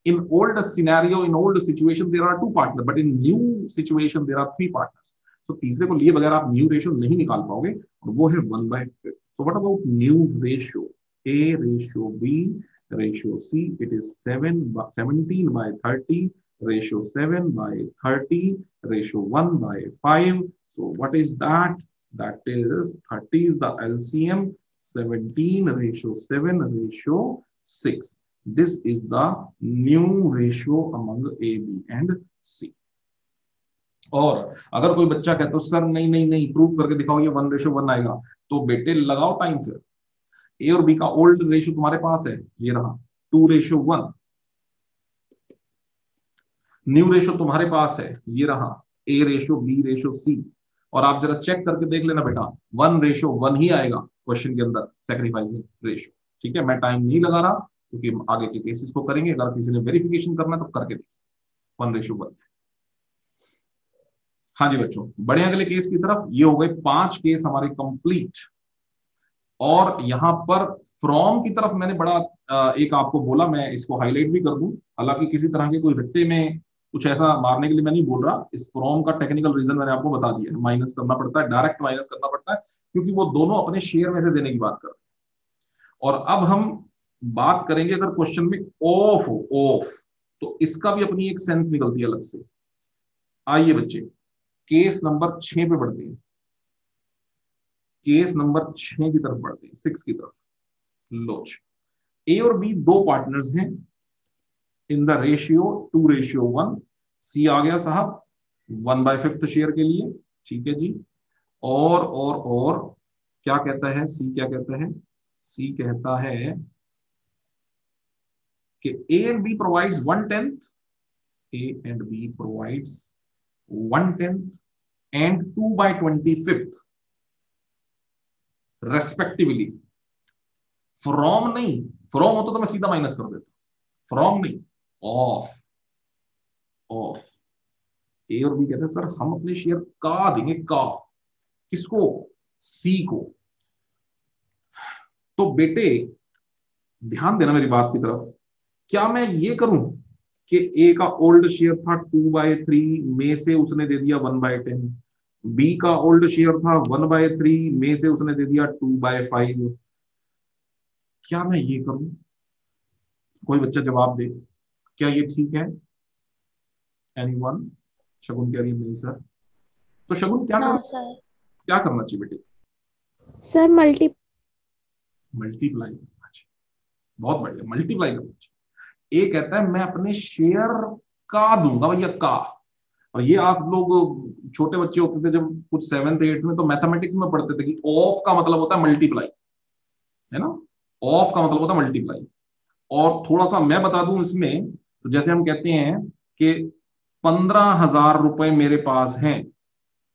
In old scenario, in old situation there are 2 partners, but in new situation there are 3 partners. So तीसरे को लिए बगैर आप new ratio नहीं निकाल पाओगे और वो है 1/5. So what about new ratio? A ratio B ratio C. It is 17/30 ratio 7/30 ratio 1/5. So what is that? That is 30 is the LCM, 17 ratio 7 ratio 6. This is the new ratio among A, B and C. और अगर कोई बच्चा कहता है sir नहीं नहीं नहीं prove करके दिखाओ ये 1:1 आएगा, तो बेटे लगाओ टाइम फिर। ए और बी का ओल्ड रेशियो तुम्हारे पास है, ये रहा 2:1। न्यू रेशियो तुम्हारे पास है, ये रहा A:B:C। और आप जरा चेक करके देख लेना बेटा, 1:1 ही आएगा क्वेश्चन के अंदर सेक्रीफाइसिंग रेशियो। ठीक है, मैं टाइम नहीं लगा रहा क्योंकि आगे के केसेस को करेंगे, अगर किसी ने वेरिफिकेशन करना है तो करके देखिए 1:1। हाँ जी बच्चों, बढ़े अगले केस की तरफ। ये हो गए 5 केस हमारे कंप्लीट। और यहां पर फ्रॉम की तरफ मैंने बड़ा एक आपको बोला, मैं इसको हाईलाइट भी कर दूं। हालांकि किसी तरह के कोई रट्टे में कुछ ऐसा मारने के लिए मैं नहीं बोल रहा, इस फ्रॉम का टेक्निकल रीजन मैंने आपको बता दिया है। माइनस करना पड़ता है, डायरेक्ट माइनस करना पड़ता है, क्योंकि वो दोनों अपने शेयर में से देने की बात कर रहे हैं। और अब हम बात करेंगे अगर क्वेश्चन में ऑफ हो, ऑफ, तो इसका भी अपनी एक सेंस निकलती है अलग से। आइए बच्चे केस नंबर 6 पे बढ़ते हैं। केस नंबर 6 की तरफ बढ़ते हैं, 6 की तरफ। लोच ए और बी दो पार्टनर्स हैं इन द रेशियो 2:1। सी आ गया साहब 1/5 शेयर के लिए। ठीक है जी। और क्या कहता है सी, क्या कहता है सी? कहता है कि A and B provides 1/10, A and B provides 1/10 and 2/25 respectively. From नहीं, फ्रॉम होता तो मैं सीधा माइनस कर देता, फ्रॉम नहीं, ऑफ। ऑफ ए और बी कहते हैं सर हम अपने शेयर का देंगे, का किसको? सी को। तो बेटे ध्यान देना मेरी बात की तरफ। क्या मैं ये करूं कि ए का ओल्ड शेयर था 2/3 में से उसने दे दिया 1/10, बी का ओल्ड शेयर था 1/3 में से उसने दे दिया 2/5? क्या मैं ये करूं? कोई बच्चा जवाब दे, क्या ये ठीक है? एनीवन? शगुन कह रही है नहीं सर। तो शगुन क्या नो करना, सर। क्या करना चाहिए बेटे? सर मल्टीप्लाई करना चाहिए। बहुत बढ़िया, मल्टीप्लाई करना चाहिए। ए कहता है मैं अपने शेयर का दूंगा भैया, का। और ये आप लोग छोटे बच्चे होते थे जब कुछ 7th 8th में, तो मैथमेटिक्स में पढ़ते थे कि ऑफ का मतलब होता है मल्टीप्लाई, है ना? ऑफ का मतलब होता है मल्टीप्लाई। और थोड़ा सा मैं बता दूं इसमें, तो जैसे हम कहते हैं कि 15,000 रुपए मेरे पास हैं,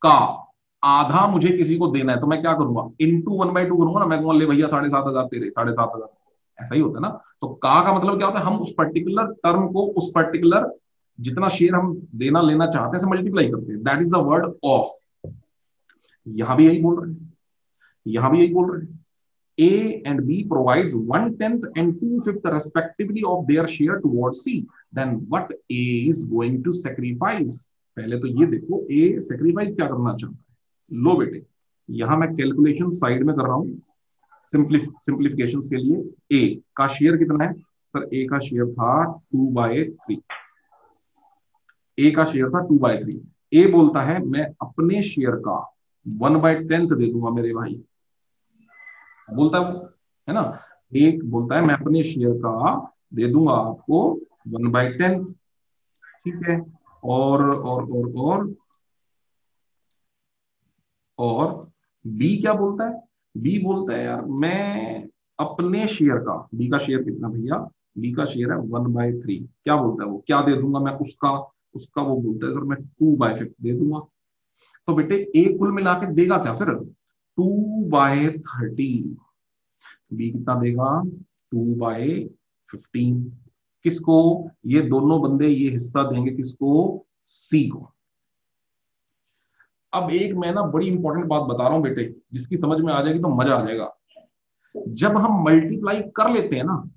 का आधा मुझे किसी को देना है, तो मैं क्या करूंगा? इंटू 1/2 करूंगा ना। मैं कहूंगा ले भैया 7,500 तेरे, 7,500। ऐसा ही होता है ना। तो का मतलब क्या होता है? हम उस पर्टिकुलर टर्म को, उस पर्टिकुलर जितना शेयर हम देना लेना चाहते हैं से मल्टीप्लाई करते हैं। That is the word of. यहां भी यही बोल रहे हैं, यहां भी यही बोल रहे हैं। A and B provides 1/10 and 2/5 respectively of their share towards C. Then what A is going to sacrifice? पहले तो ये देखो A sacrifice क्या करना चाहता है। लो बेटे, यहां मैं कैलकुलेशन साइड में कर रहा हूं सिंप्लीफिकेशन के लिए। A का शेयर कितना है सर? A का शेयर था 2/3। A का शेयर था 2/3। A बोलता है मैं अपने शेयर का 1/10 दे दूंगा मेरे भाई, बोलता है वो, है ना? एक बोलता है मैं अपने शेयर का दे दूंगा आपको 1/10। ठीक है। और बी क्या बोलता है? बी बोलता है यार मैं अपने शेयर का, बी का शेयर कितना भैया? बी का शेयर है 1/3। क्या बोलता है वो? क्या दे दूंगा मैं उसका? उसका वो बोलता है सर मैं 2/5 दे दूंगा। तो बेटे ए कुल मिला के देगा क्या फिर? 2/30। बी कितना देगा? 2/15। किसको? ये दोनों बंदे ये हिस्सा देंगे किसको? सी को। अब एक मैं ना बड़ी इंपॉर्टेंट बात बता रहा हूं बेटे, जिसकी समझ में आ जाएगी तो मजा आ जाएगा। जब हम मल्टीप्लाई कर लेते हैं ना,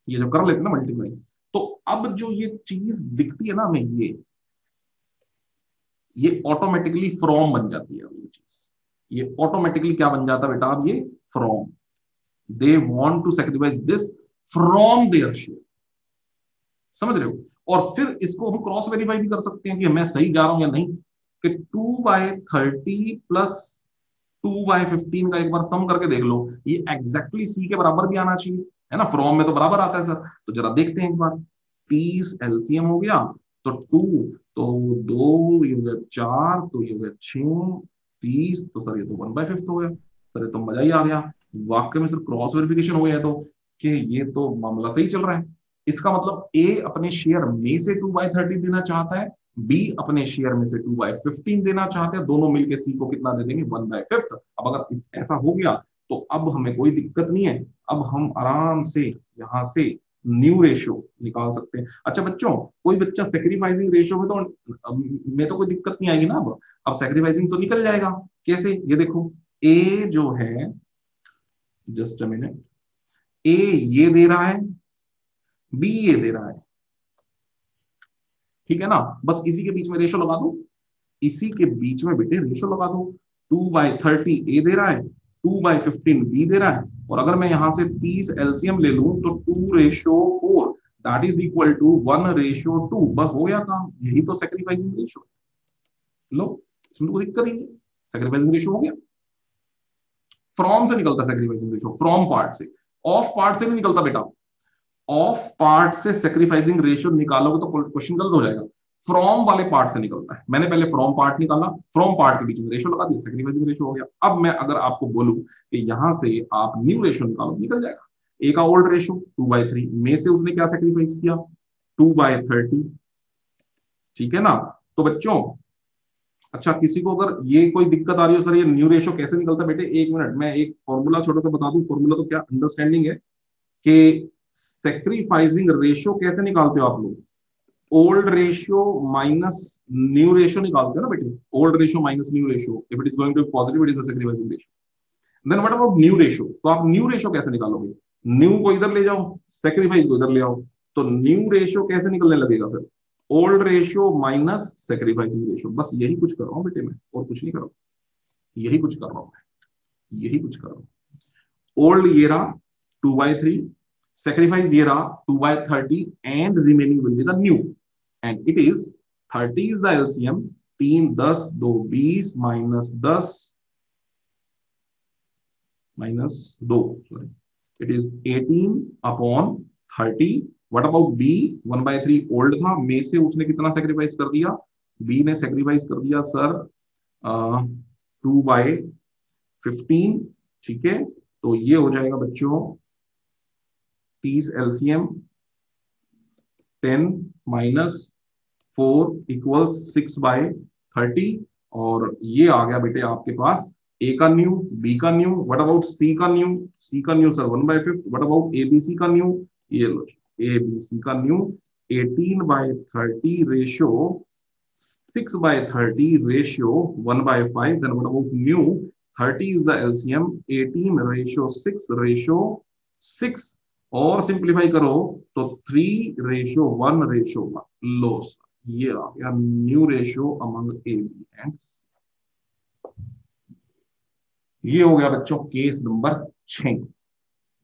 ये जो कर लेते हैं ना मल्टीप्लाई, तो अब जो ये चीज दिखती है ना हमें, ये ऑटोमेटिकली फ्रॉम बन जाती है। ये चीज, ये ऑटोमेटिकली क्या बन जाता है बेटा? अब ये from, they want to sacrifice this from their share. समझ रहे हो? और फिर इसको हम क्रॉस वेरीफाई भी कर सकते हैं कि मैं सही जा रहा हूं या नहीं, कि 2/30 प्लस 2/15 का एक बार सम करके देख लो, ये एग्जैक्टली सी के बराबर भी आना चाहिए, है ना? फ्रॉम में तो बराबर आता है सर। तो जरा देखते हैं एक बार। 30 एलसीएम हो गया तो 2, तो 2 ये हो गया 4, तो ये हो गया 6, 30, तो सर ये तो 1/5 हो गया। सर ये तो मजा ही आ गया, वाक्य में सिर्फ क्रॉस वेरिफिकेशन हो गया तो कि ये तो मामला सही चल रहा है। इसका मतलब ए अपने शेयर में से 2/30 देना चाहता है, बी अपने शेयर में से 2/15 देना चाहते हैं, दोनों मिलकर सी को कितना दे देंगे 1/5। अब अगर ऐसा हो गया तो अब हमें कोई दिक्कत नहीं है, अब हम आराम से यहां से न्यू रेशियो निकाल सकते हैं। अच्छा बच्चों, कोई बच्चा सेक्रीफाइसिंग रेशियो में तो कोई दिक्कत नहीं आएगी ना। अब सेक्रीफाइसिंग तो निकल जाएगा। कैसे, ये देखो, ए जो है, जस्ट अ मिनट, ए ये दे रहा है, बी ये दे रहा है, ठीक है ना। बस इसी के बीच में रेशो लगा दो, इसी के बीच में बेटे रेशो लगा दो। 2/30 ए दे रहा है, 2/15 बी दे रहा है, और अगर मैं यहां से 30 एलसीएम ले लूं तो 2/4 दैट इज इक्वल टू 1/2। बस हो गया काम, यही तो सेक्रीफाइसिंग रेशो। लो, इसमें तो कोई दिक्कत ही नहीं, सेक्रीफाइसिंग रेशो हो गया। फ्रॉम से निकलता सेक्रीफाइसिंग रेशो, फ्रॉम पार्ट से, ऑफ पार्ट से नहीं निकलता बेटा। ऑफ पार्ट से सेक्रीफाइसिंग रेशियो निकालोगे तो क्वेश्चन गलत हो जाएगा। फ्रॉम वाले पार्ट से निकलता है। मैंने पहले फ्रॉम पार्ट निकाला, फ्रॉम पार्ट के बीच में रेशियो लगा दिया, सेक्रीफाइसिंग रेशियो हो गया। अब मैं अगर आपको बोलूं कि यहां से आप न्यू रेशियो निकालो, निकल जाएगा। ए का ओल्ड रेशियो 2/3 में से उसने क्या सेक्रीफाइस किया, 2/30, ठीक है ना। तो बच्चों, अच्छा किसी को अगर ये कोई दिक्कत आ रही हो, सर ये न्यू रेशियो कैसे निकलता है, बेटे 1 मिनट मैं एक फॉर्मूला छोटा सा बता दूं। फॉर्मूला तो क्या अंडरस्टैंडिंग है कि सेक्रीफाइसिंग रेशियो कैसे निकालते हो आप लोग, old ratio minus new ratio निकालते हो ना बेटे। Old ratio minus new ratio, if it is going to positive it is a sacrificing ratio. Then what about new ratio, तो आप न्यू रेशियो कैसे निकालोगे, न्यू को इधर ले जाओ, सेक्रीफाइस को इधर ले आओ, तो न्यू रेशियो कैसे निकलने लगेगा फिर, old ratio minus sacrificing ratio. बस यही कुछ कर रहा हूं बेटे मैं, और कुछ नहीं कर रहा हूं, यही कुछ कर रहा हूं मैं, यही कुछ कर रहा हूं। ओल्ड ये रहा 2/3, sacrifice ये रहा 2/30 and remaining will be the new, and it is 30 is the LCM, 3 10 2 20 minus 10 minus 2, sorry, it is 18/30। what about B, 1/3 old था, में से उसने कितना सेक्रीफाइस कर दिया, B ने सेक्रीफाइस कर दिया सर 2/15, ठीक है। तो ये हो जाएगा बच्चों 30 एलसीएम 10 माइनस 4 इक्वल्स 6/30, और ये आ गया बेटे आपके पास ए का न्यू, बी का न्यू, व्हाट अबाउट सी का न्यू, सी का new sir 1/5, what about ABC का न्यू, ये लो एबीसी का new 18/30 ratio 6/30 ratio 1/5, then what about new 30 is the LCM, 18/6 और सिंप्लीफाई करो तो 3/1/1। लो ये आ गया new ratio among A B and C. ये हो गया बच्चों केस नंबर 6,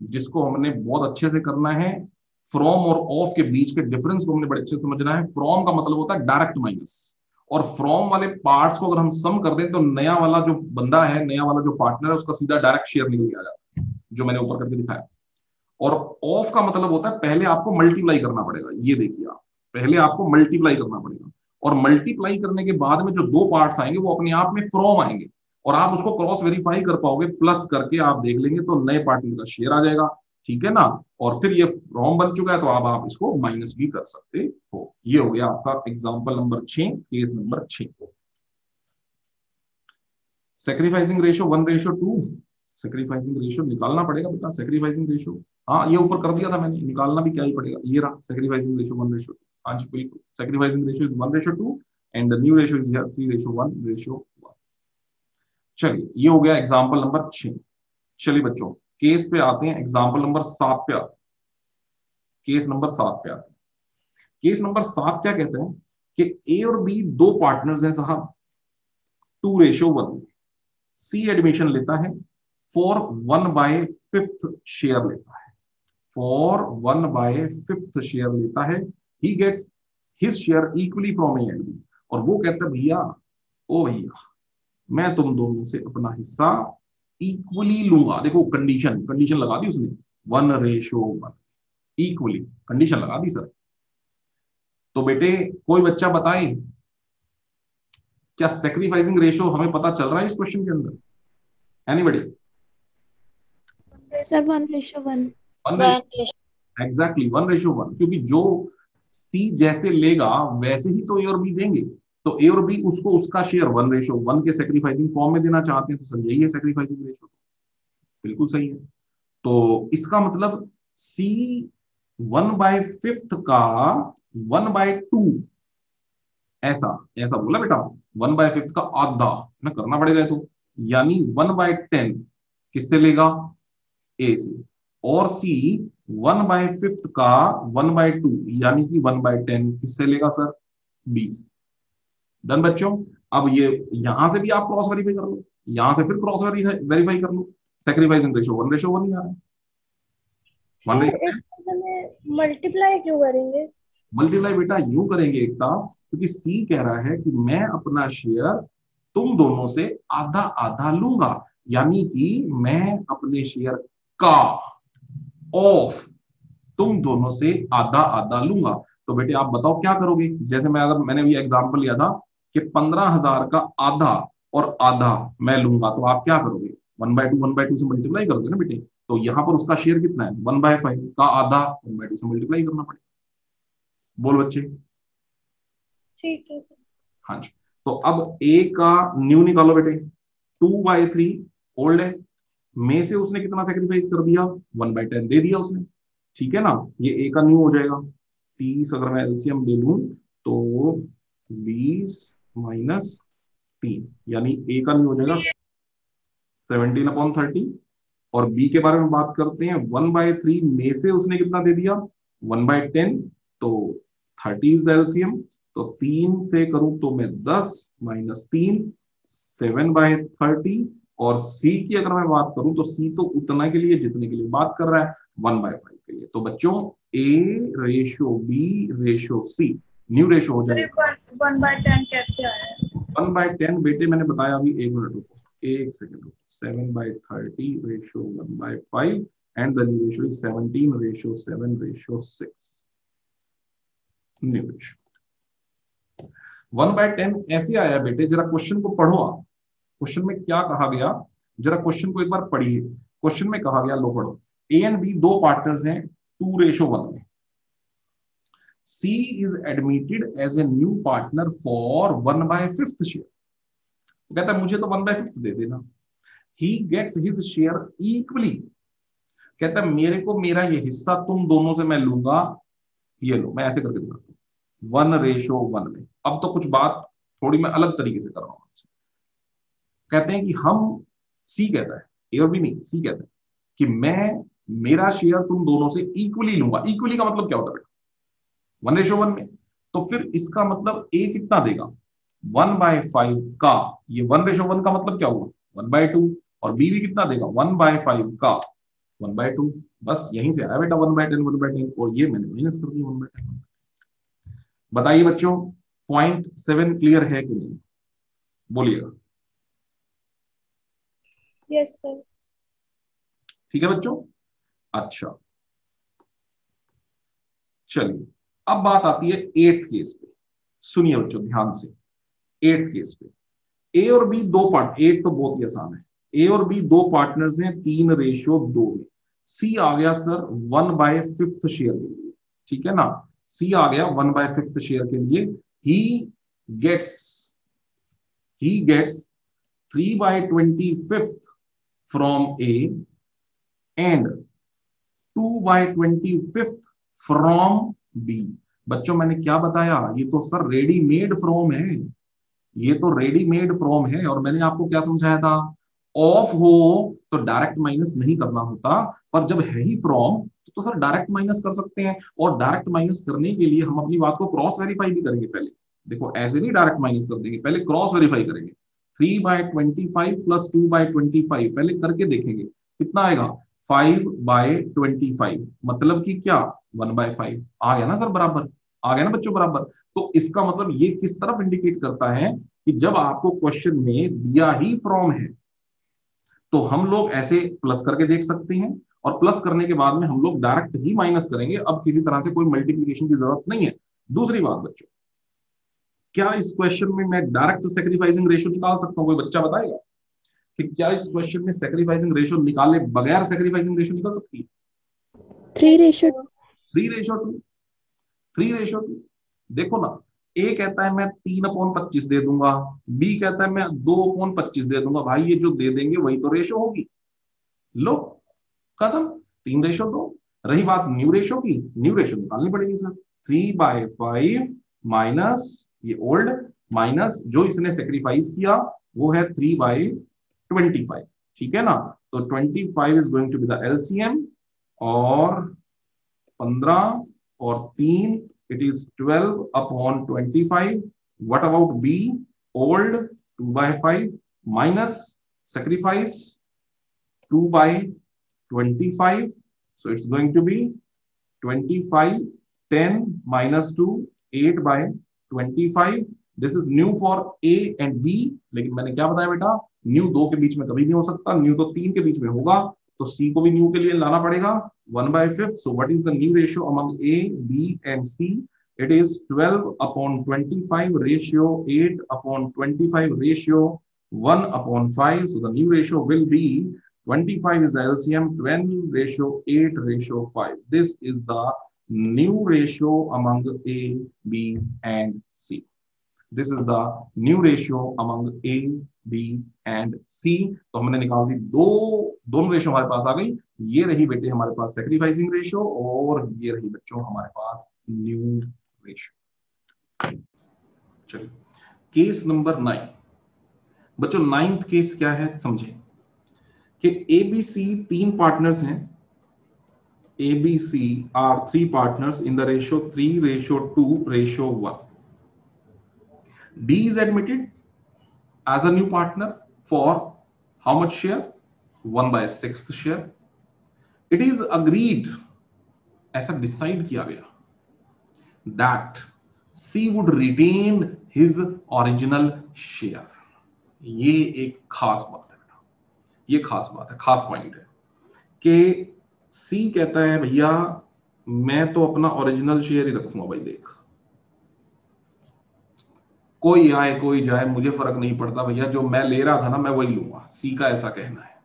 जिसको हमने बहुत अच्छे से करना है। फ्रॉम और ऑफ के बीच के डिफरेंस को हमने बड़े अच्छे से समझना है। फ्रॉम का मतलब होता है डायरेक्ट माइनस, और फ्रॉम वाले पार्ट्स को अगर हम सम कर दें तो नया वाला जो बंदा है, नया वाला जो पार्टनर है, उसका सीधा डायरेक्ट शेयर निकल के आ जाता है, जो मैंने ऊपर करके दिखाया। और ऑफ का मतलब होता है पहले आपको मल्टीप्लाई करना पड़ेगा। ये देखिए आप, पहले आपको मल्टीप्लाई करना पड़ेगा, और मल्टीप्लाई करने के बाद में जो दो पार्ट्स आएंगे वो अपने आप में फ्रॉम आएंगे, और आप उसको क्रॉस वेरीफाई कर पाओगे, प्लस करके आप देख लेंगे तो नए पार्टनर का शेयर आ जाएगा, ठीक है ना। और फिर ये फ्रॉम बन चुका है तो अब आप इसको माइनस भी कर सकते हो। ये हो गया आपका example number 6, case number 6। Sacrificing ratio 1/2, sacrificing ratio निकालना पड़ेगा बेटा, सेक्रीफाइसिंग रेशियो, हाँ ये ऊपर कर दिया था मैंने, निकालना भी क्या ही पड़ेगा, ये रहा सेक्रीफाइसिंग रेशियो 1/2। हाँ जी बिल्कुल, sacrificing ratio is 1/2 and the new ratio is 3/1/1। चलिए ये हो गया एग्जाम्पल नंबर 6। चलिए बच्चों केस पे आते हैं, एग्जाम्पल नंबर 7 पे आते हैं। केस नंबर 7 पे आते हैं। केस नंबर 7 क्या कहते हैं कि ए और बी दो पार्टनर्स हैं साहब, 2/1। सी एडमिशन लेता है फॉर 1/5 शेयर लेता है, फॉर 1/5 शेयर लेता है। He gets his share equally from A and B, और वो कहता है भैया, ओ भैया मैं तुम दोनों से अपना हिस्सा इक्वली लूंगा। देखो कंडीशन, कंडीशन लगा दी उसने 1/1, इक्वली कंडीशन लगा दी सर। तो बेटे कोई बच्चा बताए क्या सेक्रीफाइसिंग रेशियो हमें पता चल रहा है इस क्वेश्चन के अंदर? एनीबडी? सर 1:1। वन एग्जैक्टली 1:1, क्योंकि जो सी जैसे लेगा वैसे ही तो ए और बी देंगे। तो ए और बी उसको उसका शेयर 1:1 के सेक्रीफाइसिंग फॉर्म में देना चाहते हैं, तो सर यही है सेक्रीफाइसिंग रेशियो। बिल्कुल सही है। तो इसका मतलब सी 1/5 का 1/2, ऐसा ऐसा बोला बेटा, 1/5 का आधा ना करना पड़ेगा तो, यानी 1/10 किससे लेगा? ए से। और सी 1/5 का 1/2 यानी कि 1/10 किससे लेगा सर? बी से। डन बच्चों। अब ये यहां से भी आप क्रॉस वेरीफाई कर लो, यहां से फिर क्रॉस वेरीफाई कर लो। सेक्रीफाइसिंग रेशियो 1:1 ही आ रहा है। सर एक में मल्टीप्लाई क्यों करेंगे? मल्टीप्लाई बेटा यूं करेंगे एकता, क्योंकि सी कह रहा है कि मैं अपना शेयर तुम दोनों से आधा आधा लूंगा, यानी कि मैं अपने शेयर का ऑफ तुम दोनों से आधा आधा लूंगा। तो बेटे आप बताओ क्या करोगे? जैसे मैं, अगर मैंने भी एग्जांपल लिया था कि 15,000 का आधा और आधा मैं लूंगा, तो आप क्या करोगे? 1/2 से मल्टीप्लाई करोगे ना बेटे। तो यहां पर उसका शेयर कितना है? 1/5 का आधा 1/2 से मल्टीप्लाई करना पड़ेगा। बोल बच्चे। ठीक है सर। हाँ जी। तो अब ए का न्यू निकालो बेटे। 2/3 ओल्ड है, में से उसने कितना सेक्रीफाइस कर दिया? 1/10 दे दिया उसने। ठीक है ना, ये ए का न्यू हो जाएगा। 30 अगर मैं एलसीएम ले लूं तो 20 - 3, यानी ए का न्यू हो जाएगा 17/30। और बी के बारे में बात करते हैं, 1/3 में से उसने कितना दे दिया? 1/10, तो 30 इज द एलसीएम। तो 3 से करूं तो मैं 10 - 3 7/30। और सी की अगर मैं बात करूं तो सी तो उतना के लिए जितने के लिए बात कर रहा है, 1/5 के लिए। तो बच्चों ए रेशो बी रेशो सी न्यू रेशो हो जाएगा। 1/10 कैसे आया? 1/10 बेटे मैंने बताया अभी, 1 मिनट रुको, 1 सेकेंड रुको। 7/30 ratio 1/5 and the new ratio is 17/7/6 new ratio. 1/10 ऐसे आया बेटे, जरा क्वेश्चन को पढ़ो आप। क्वेश्चन में क्या कहा गया, जरा क्वेश्चन को एक बार पढ़िए। क्वेश्चन में कहा गया, लो पढ़ो। ए एंड बी दो पार्टनर्स हैं 2:1 में। C is admitted as a new partner for 1/5 share. कहता है मुझे तो 1/5 दे देना। He gets his share equally. कहता है मेरे को मेरा ये हिस्सा तुम दोनों से मैं लूंगा, ये लो, मैं ऐसे करके दिखाता हूँ 1:1 में। अब तो कुछ बात थोड़ी मैं अलग तरीके से कर रहा हूं आपसे। कहते हैं कि हम, सी कहता है, ए और बी नहीं, सी कहता है कि मैं मेरा शेयर तुम दोनों से इक्वली लूंगा। इक्वली का मतलब क्या होता है बेटा? 1:1 में। तो फिर इसका मतलब ए कितना देगा? 1/5 का, ये 1:1 का मतलब क्या हुआ? 1/2। और बी भी कितना देगा? 1/5 का 1/2। बस यहीं से आया बेटा 1/10 1/10, और ये मैंने माइनस कर दिया 1/10। बताइए बच्चों, .7 क्लियर है कि नहीं? बोलिएगा। Yes sir. ठीक है बच्चों। अच्छा चलिए, अब बात आती है 8th केस पे। सुनिए बच्चों ध्यान से। 8th केस पे ए और बी दो पार्ट, 8 तो बहुत ही आसान है। ए और बी दो पार्टनर्स हैं 3:2 में। सी आ गया सर 1/5 शेयर के लिए। ठीक है ना, सी आ गया 1/5 शेयर के लिए। He gets he gets 3/25 from A and 2/25 from B. बच्चों मैंने क्या बताया, ये तो सर रेडीमेड फ्रॉम है। ये तो रेडीमेड फ्रॉम है। और मैंने आपको क्या समझाया था, ऑफ हो तो डायरेक्ट माइनस नहीं करना होता, पर जब है ही फ्रॉम तो सर डायरेक्ट माइनस कर सकते हैं। और डायरेक्ट माइनस करने के लिए हम अपनी बात को क्रॉस वेरीफाई भी करेंगे पहले। देखो ऐसे नहीं डायरेक्ट माइनस कर देंगे, पहले क्रॉस वेरीफाई करेंगे। 3/25 प्लस 2/25 पहले करके देखेंगे कितना आएगा। 5/25 मतलब कि क्या, 1/5 आ गया ना सर बराबर। आ गया ना बच्चों बराबर। तो इसका मतलब ये किस तरफ इंडिकेट करता है कि जब आपको क्वेश्चन में दिया ही फ्रॉम है तो हम लोग ऐसे प्लस करके देख सकते हैं, और प्लस करने के बाद में हम लोग डायरेक्ट ही माइनस करेंगे। अब किसी तरह से कोई मल्टीप्लीकेशन की जरूरत नहीं है। दूसरी बात बच्चों, क्या इस क्वेश्चन में मैं डायरेक्ट सेक्रीफाइसिंग रेशियो निकाल सकता हूँ? कोई बच्चा बताएगा कि क्या इस क्वेश्चन में सेक्रीफाइसिंग रेशियो निकाले बगैर सेक्रीफाइसिंग रेशियो निकल सकती है? 3:2। 3:2। 3:2। देखो ना, ए कहता है मैं 3/25 दे दूंगा, बी कहता है मैं 2/25 दे दूंगा। भाई ये जो दे देंगे वही तो रेशो होगी। लो, खत्म। 3:2। रही बात न्यू रेशो की, न्यू रेशो निकालनी पड़ेगी सर। 3/5 माइनस ये ओल्ड, माइनस जो इसने सेक्रीफाइस किया वो है 3/25। ठीक है ना? तो 25 is going to be the LCM, और 15 और 3, it is 12/25। What about B? Old 2/5 minus sacrifice 2/25, so it's going to be 25, 10 minus 2, 8/25. This is new for A and B, लेकिन मैंने क्या बताया बेटा, न्यू 2 के बीच में कभी नहीं हो सकता, न्यू तो 3 के बीच में होगा, तो C को भी न्यू के लिए लाना पड़ेगा 1/5. So what is the new ratio among A, B and C? It is 12/25 ratio 8/25 ratio 1/5. So the new ratio will be 25 is the LCM, 12:8:5. This is the new ratio among A, B and C. This is the new ratio among A, B and C. तो हमने निकाल दी दोनों ratio हमारे पास आ गई। ये रही बेटे हमारे पास सेक्रीफाइसिंग रेशियो, और ये रही बच्चों हमारे पास न्यू रेशियो। चलिए केस नंबर 9। बच्चों 9th केस क्या है समझे, कि ABC 3 पार्टनर्स हैं। ABC are 3 partners in the ratio 3:2:1. D is admitted as a new partner for how much share? 1/6 share. It is agreed, ऐसा डिसाइड किया गया, that C would retain his original share. ये एक खास बात है बेटा, ये खास बात है, खास पॉइंट है कि सी कहता है भैया मैं तो अपना ओरिजिनल शेयर ही रखूंगा। भाई देख, कोई आए कोई जाए मुझे फर्क नहीं पड़ता भैया, जो मैं ले रहा था ना मैं वही लूंगा। सी का ऐसा कहना है।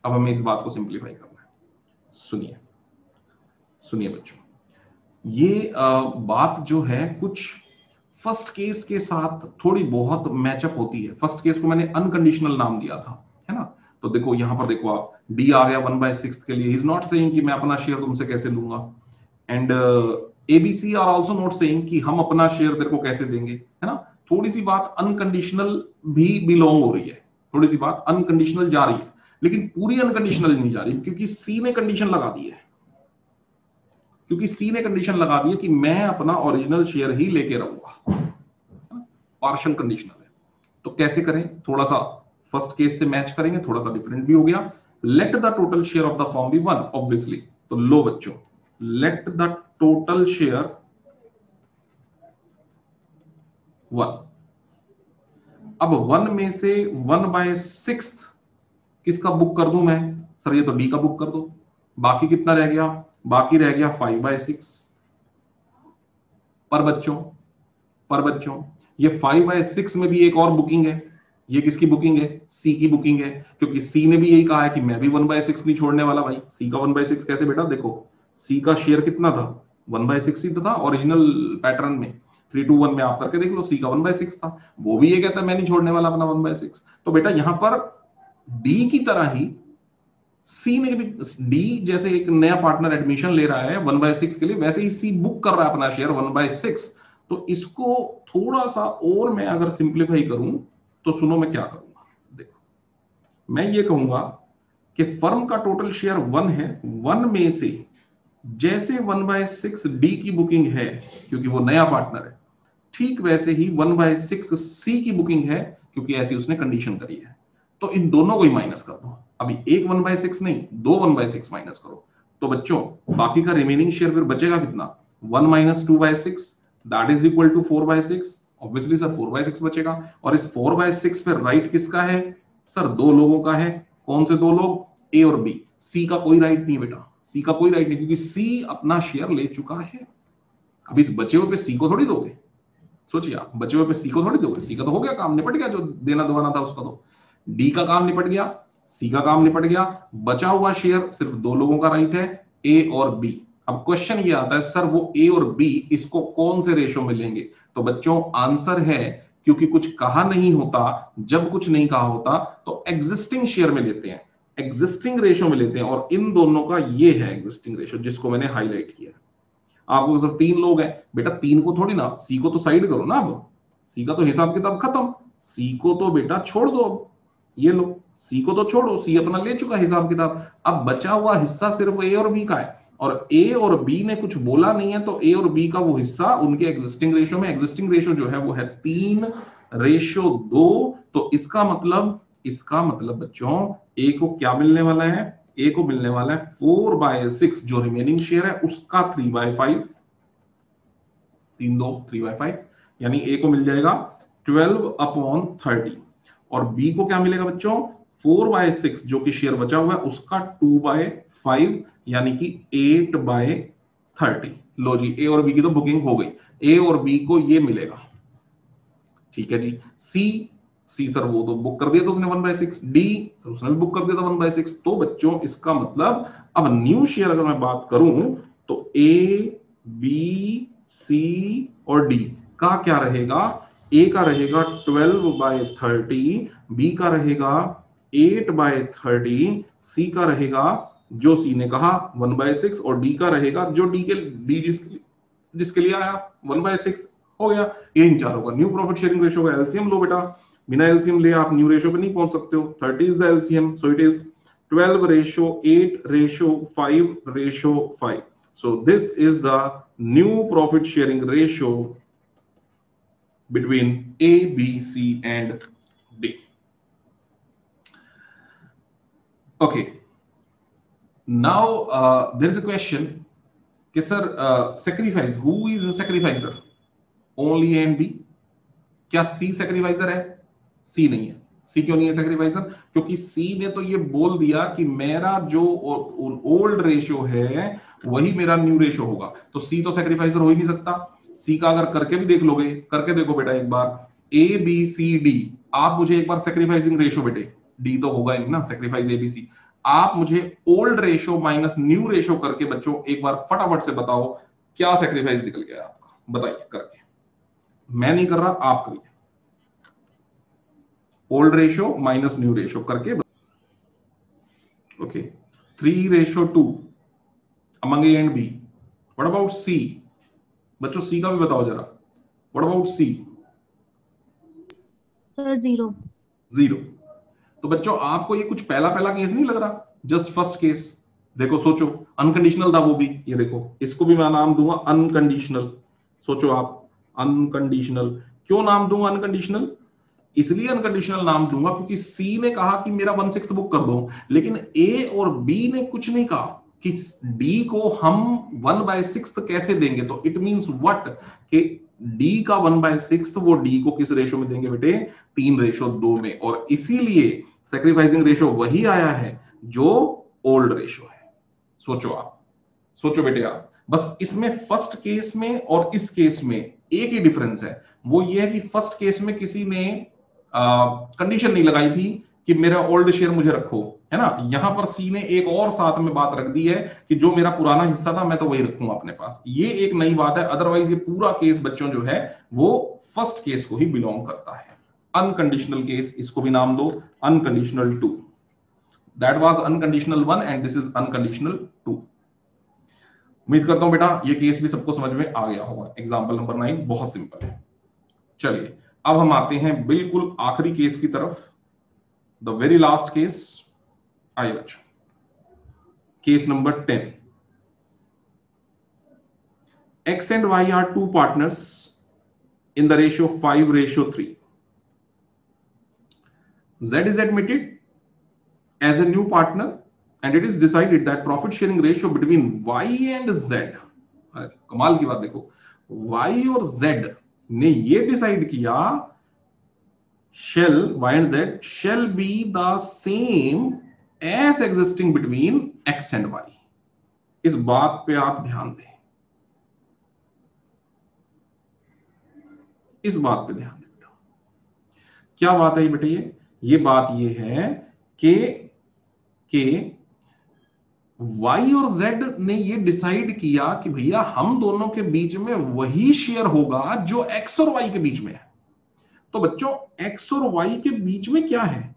अब हमें इस बात को सिंप्लीफाई करना है। सुनिए सुनिए बच्चों, ये बात जो है कुछ फर्स्ट केस के साथ थोड़ी बहुत मैचअप होती है। फर्स्ट केस को मैंने अनकंडीशनल नाम दिया था, है ना? तो देखो यहां पर देखो आप, डी आ गया 1/6 के लिए। इज नॉट सेइंग कि मैं अपना शेयर तुमसे कैसे लूंगा, and ABC are also not saying कि हम अपना शेयर तेरे को कैसे देंगे, है ना? थोड़ी सी बात अनकंडीशनल भी बिलोंग हो रही है, थोड़ी सी बात अनकंडीशनल जा रही है, लेकिन पूरी अनकंडीशनल नहीं जा रही, क्योंकि सी ने कंडीशन लगा दी है। क्योंकि सी ने कंडीशन लगा दी है कि मैं अपना ओरिजिनल शेयर ही लेके रहूंगा। पार्शियल कंडीशनल है। तो कैसे करें, थोड़ा सा फर्स्ट केस से मैच करेंगे, थोड़ा सा डिफरेंट भी हो गया। Let the total share of the firm be 1, obviously. तो लो बच्चों, लेट द टोटल शेयर 1। अब 1 में से 1/6 किसका बुक कर दूं मैं? सर ये तो डी का बुक कर दो। बाकी कितना रह गया? बाकी रह गया 5/6। पर बच्चों ये 5/6 में भी एक और बुकिंग है। ये किसकी बुकिंग है? सी की बुकिंग है, क्योंकि सी ने भी यही कहा है कि मैं भी 1/6 नहीं छोड़ने वाला। भाई सी का 1/6 कैसे बेटा? देखो सी का शेयर कितना था? 1/6 ही था ओरिजिनल पैटर्न में। 3:1 में आप करके देख लो, सी का 1/6 था। वो भी ये कहता है मैं नहीं छोड़ने वाला अपना 1/6। तो बेटा यहां पर डी की तरह ही सी ने भी, डी जैसे एक नया पार्टनर एडमिशन ले रहा है 1/6 के लिए, वैसे ही सी बुक कर रहा है अपना शेयर 1/6। तो इसको थोड़ा सा और मैं अगर सिंप्लीफाई करूं तो सुनो मैं क्या करूंगा। देखो मैं ये कहूंगा कि फर्म का टोटल शेयर 1 है। 1 में से जैसे 1/6 डी की बुकिंग है, क्योंकि वो नया पार्टनर है, ठीक वैसे ही 1/6 सी की बुकिंग है, क्योंकि ऐसी उसने कंडीशन करी है। तो इन दोनों को ही माइनस कर दो। अभी एक 1/6 नहीं, 2 1/6 माइनस करो। तो बच्चों बाकी का रिमेनिंग शेयर फिर बचेगा कितना? 1 - 2/6 that is equal to 4/6। Obviously sir 4/6 बचेगा। और इस 4/6 पे राइट किसका है? सर 2 लोगों का है। कौन से 2 लोग? ए और बी। सी का कोई राइट नहीं बेटा, सी का कोई राइट नहीं, क्योंकि सी अपना शेयर ले चुका है। अब इस बचे हुए पे सी को थोड़ी दोगे, सोचिए आप, बचे हुए पे सी को थोड़ी दोगे, सी का तो हो गया काम, निपट गया, जो देना दबाना था उसका, तो डी का काम निपट गया, सी का काम निपट गया, बचा हुआ शेयर सिर्फ दो लोगों का राइट है, ए और बी। अब क्वेश्चन ये आता है सर वो ए और बी इसको कौन से रेशो में लेंगे? तो बच्चों आंसर है, क्योंकि कुछ कहा नहीं होता, जब कुछ नहीं कहा होता तो एग्जिस्टिंग शेयर में लेते हैं, एग्जिस्टिंग रेशो में लेते हैं, और इन दोनों का ये है एग्जिस्टिंग रेशो जिसको मैंने हाईलाइट किया। आपको सिर्फ 3 लोग हैं बेटा, 3 को थोड़ी ना, सी को तो साइड करो ना, अब सी का तो हिसाब किताब खत्म, सी को तो बेटा छोड़ दो, अब ये लो सी को तो छोड़ो, सी अपना ले चुका हिसाब किताब, अब बचा हुआ हिस्सा सिर्फ ए और बी का है, और ए और बी ने कुछ बोला नहीं है, तो ए और बी का वो हिस्सा उनके एग्जिस्टिंग रेशो में, एग्जिस्टिंग रेशो जो है वो है 3:2। तो इसका मतलब बच्चों ए को क्या मिलने वाला है? ए को मिलने वाला है 4/6, जो रिमेनिंग शेयर है उसका 3/5, 3/5, यानी ए को मिल जाएगा 12/30, और बी को क्या मिलेगा बच्चों? 4/6, जो कि शेयर बचा हुआ है उसका 2/5, यानी कि 8/30। लो जी, ए और बी की तो बुकिंग हो गई, ए और बी को ये मिलेगा, ठीक है जी। सी सर वो तो बुक कर दिया था उसने 1/6, डी सर उसने भी बुक कर दिया था 1/6। तो बच्चों इसका मतलब अब न्यू शेयर अगर मैं बात करूं तो ए बी सी और डी का क्या रहेगा? ए का रहेगा 12/30, बी का रहेगा 8/30, सी का रहेगा जो सी ने कहा 1/6, और डी का रहेगा जो डी जिसके लिए आया 1/6। हो गया, ये इन चारों का न्यू प्रॉफिट शेयरिंग रेशियो का एलसीएम लो बेटा, बिना एलसीएम ले आप न्यू रेशियो पे नहीं पहुंच सकते हो, 30 is the LCM, so it is 12:8:5:5। so this is the new profit sharing ratio between A, B, C and D. Okay, now there is a question कि sir sacrifice, who is a sacrificer? Only A and B? क्या सी सैक्रिफाइजर है? सी नहीं है। सी क्यों नहीं है सैक्रिफाइजर? क्योंकि सी ने तो ये बोल दिया कि मेरा जो ओल्ड रेशियो है वही मेरा न्यू रेशियो होगा, तो सी तो सैक्रिफाइजर हो ही नहीं सकता। सी का अगर करके भी देख लोगे, करके देखो बेटा एक बार, ए बी सी डी, आप मुझे एक बार सैक्रिफाइसिंग रेशियो बेटे, डी तो होगा ही ना सैक्रिफाइस ए बी सी, आप मुझे old ratio minus new ratio करके बच्चों एक बार फटाफट से बताओ क्या सैक्रिफाइस निकल गया आपका, बताइए करके। मैं नहीं कर रहा, आप करिए, old ratio minus new ratio करके। Okay, 3:2 among A and B. What about C? बच्चों सी का भी बताओ जरा, व्हाट अबाउट सी? सर 0। तो बच्चों आपको ये कुछ पहला पहला केस नहीं लग रहा, जस्ट फर्स्ट केस। देखो सोचो, अनकंडीशनल था वो भी, ये देखो इसको भी मैं नाम दूंगा अनकंडीशनल। सोचो आप, अनकंडीशनल क्यों नाम दूंगा अनकंडीशनल? इसलिए अनकंडीशनल नाम दूंगा क्योंकि सी ने कहा कि मेरा 1/6 बुक कर दो, लेकिन ए और बी ने कुछ नहीं कहा कि डी को हम 1/6 कैसे देंगे। तो इट मींस व्हाट कि डी का 1/6 वो डी को किस रेशो में देंगे बेटे? 3:2 में, और इसीलिए सैक्रिफाइसिंग रेशो वही आया है जो ओल्ड रेशो है। सोचो आप, सोचो बेटे आप, बस इसमें फर्स्ट केस में और इस केस में एक ही डिफरेंस है, वो ये है कि फर्स्ट केस में किसी ने कंडीशन नहीं लगाई थी कि मेरा ओल्ड शेयर मुझे रखो, है ना। यहां पर सी ने एक और साथ में बात रख दी है कि जो मेरा पुराना हिस्सा था मैं तो वही रखूंगा अपने पास, ये एक नई बात है। अदरवाइज ये पूरा केस बच्चों जो है वो फर्स्ट केस को ही बिलोंग करता है। अनकंडीशनल केस, इसको भी नाम दो unconditional 2। That was unconditional 1 and this is unconditional 2। उम्मीद करता हूं बेटा ये केस भी सबको समझ में आ गया होगा। एग्जांपल नंबर 9 बहुत सिंपल है। चलिए अब हम आते हैं बिल्कुल आखिरी केस की तरफ, द वेरी लास्ट केस। आइए बच्चों, case number 10। X and Y are two partners in the ratio 5:3. Z is admitted as a new partner and it is decided that profit sharing ratio between Y and Z, कमाल की बात देखो, Y और Z ने ये decide किया shall Y and Z shall be the same as existing between X and Y। इस बात पे आप ध्यान दें, इस बात पे ध्यान दें बेटा। क्या बात है बेटा? ये बात ये है कि Y और Z ने ये डिसाइड किया कि भैया हम दोनों के बीच में वही शेयर होगा जो X और Y के बीच में है। तो बच्चों X और Y के बीच में क्या है?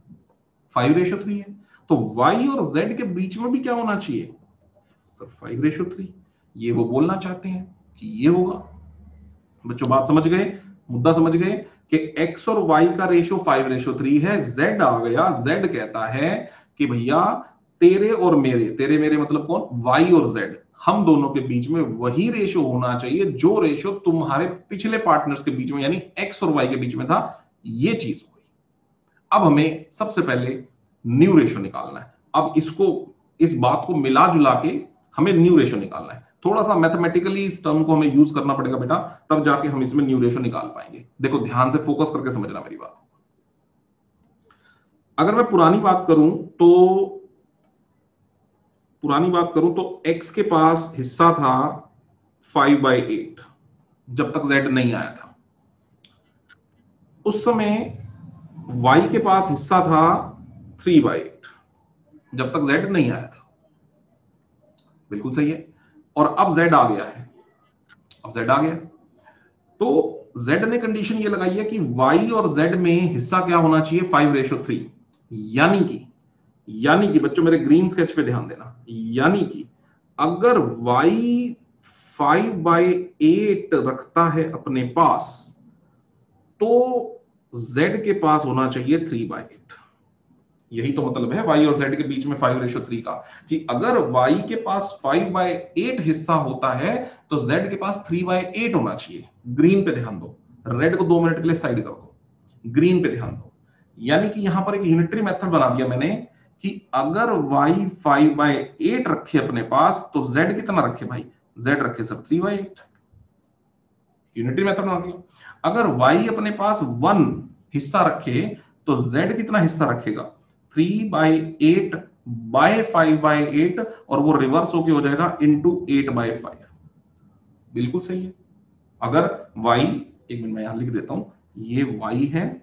5:3 है। तो Y और Z के बीच में भी क्या होना चाहिए सर? 5:3। ये वो बोलना चाहते हैं कि ये होगा। बच्चों बात समझ गए, मुद्दा समझ गए कि X और Y का रेशो 5:3 है। Z आ गया, Z कहता है कि भैया तेरे और मेरे, तेरे मेरे मतलब कौन? Y और Z, हम दोनों के बीच में वही रेशो होना चाहिए जो रेशो तुम्हारे पिछले पार्टनर्स के बीच में यानी X और Y के बीच में था। ये चीज हुई। अब हमें सबसे पहले न्यू रेशो निकालना है। अब इस बात को मिला जुला के हमें न्यू रेशो निकालना है। थोड़ा सा मैथमेटिकली इस टर्म को हमें यूज करना पड़ेगा बेटा, तब जाके हम इसमें न्यू रेशो निकाल पाएंगे। देखो ध्यान से फोकस करके समझना मेरी बात। अगर मैं पुरानी बात करूं तो x के पास हिस्सा था 5/8 जब तक z नहीं आया था। उस समय y के पास हिस्सा था 3/8 जब तक z नहीं आया था। बिल्कुल सही है। और अब z आ गया है। अब z आ गया तो z ने कंडीशन ये लगाई है कि y और z में हिस्सा क्या होना चाहिए? 5:3। यानी कि बच्चों मेरे ग्रीन स्केच पे ध्यान देना, यानी कि अगर y 5/8 रखता है अपने पास तो z के पास होना चाहिए 3/8। यही तो मतलब है y और z के बीच में 5:3 का, कि अगर y के पास 5/8 हिस्सा होता है तो z के पास 3/8 होना चाहिए। ग्रीन पे ध्यान दो, रेड को 2 मिनट के लिए साइड कर दो, ग्रीन पे ध्यान दो। यानी कि यहां पर एक यूनिटरी मेथड बना दिया मैंने कि अगर y 5/8 रखे अपने पास तो z कितना रखे भाई? z रखे सर 3/8। यूनिटरी मेथड बना दिया। अगर y अपने पास 1 हिस्सा रखे तो z कितना हिस्सा रखेगा? 3/8 बाय 5/8 और वो रिवर्स होके हो जाएगा इंटू 8/5। बिल्कुल सही है। अगर y, एक मिनट मैं यहां लिख देता हूं, ये y है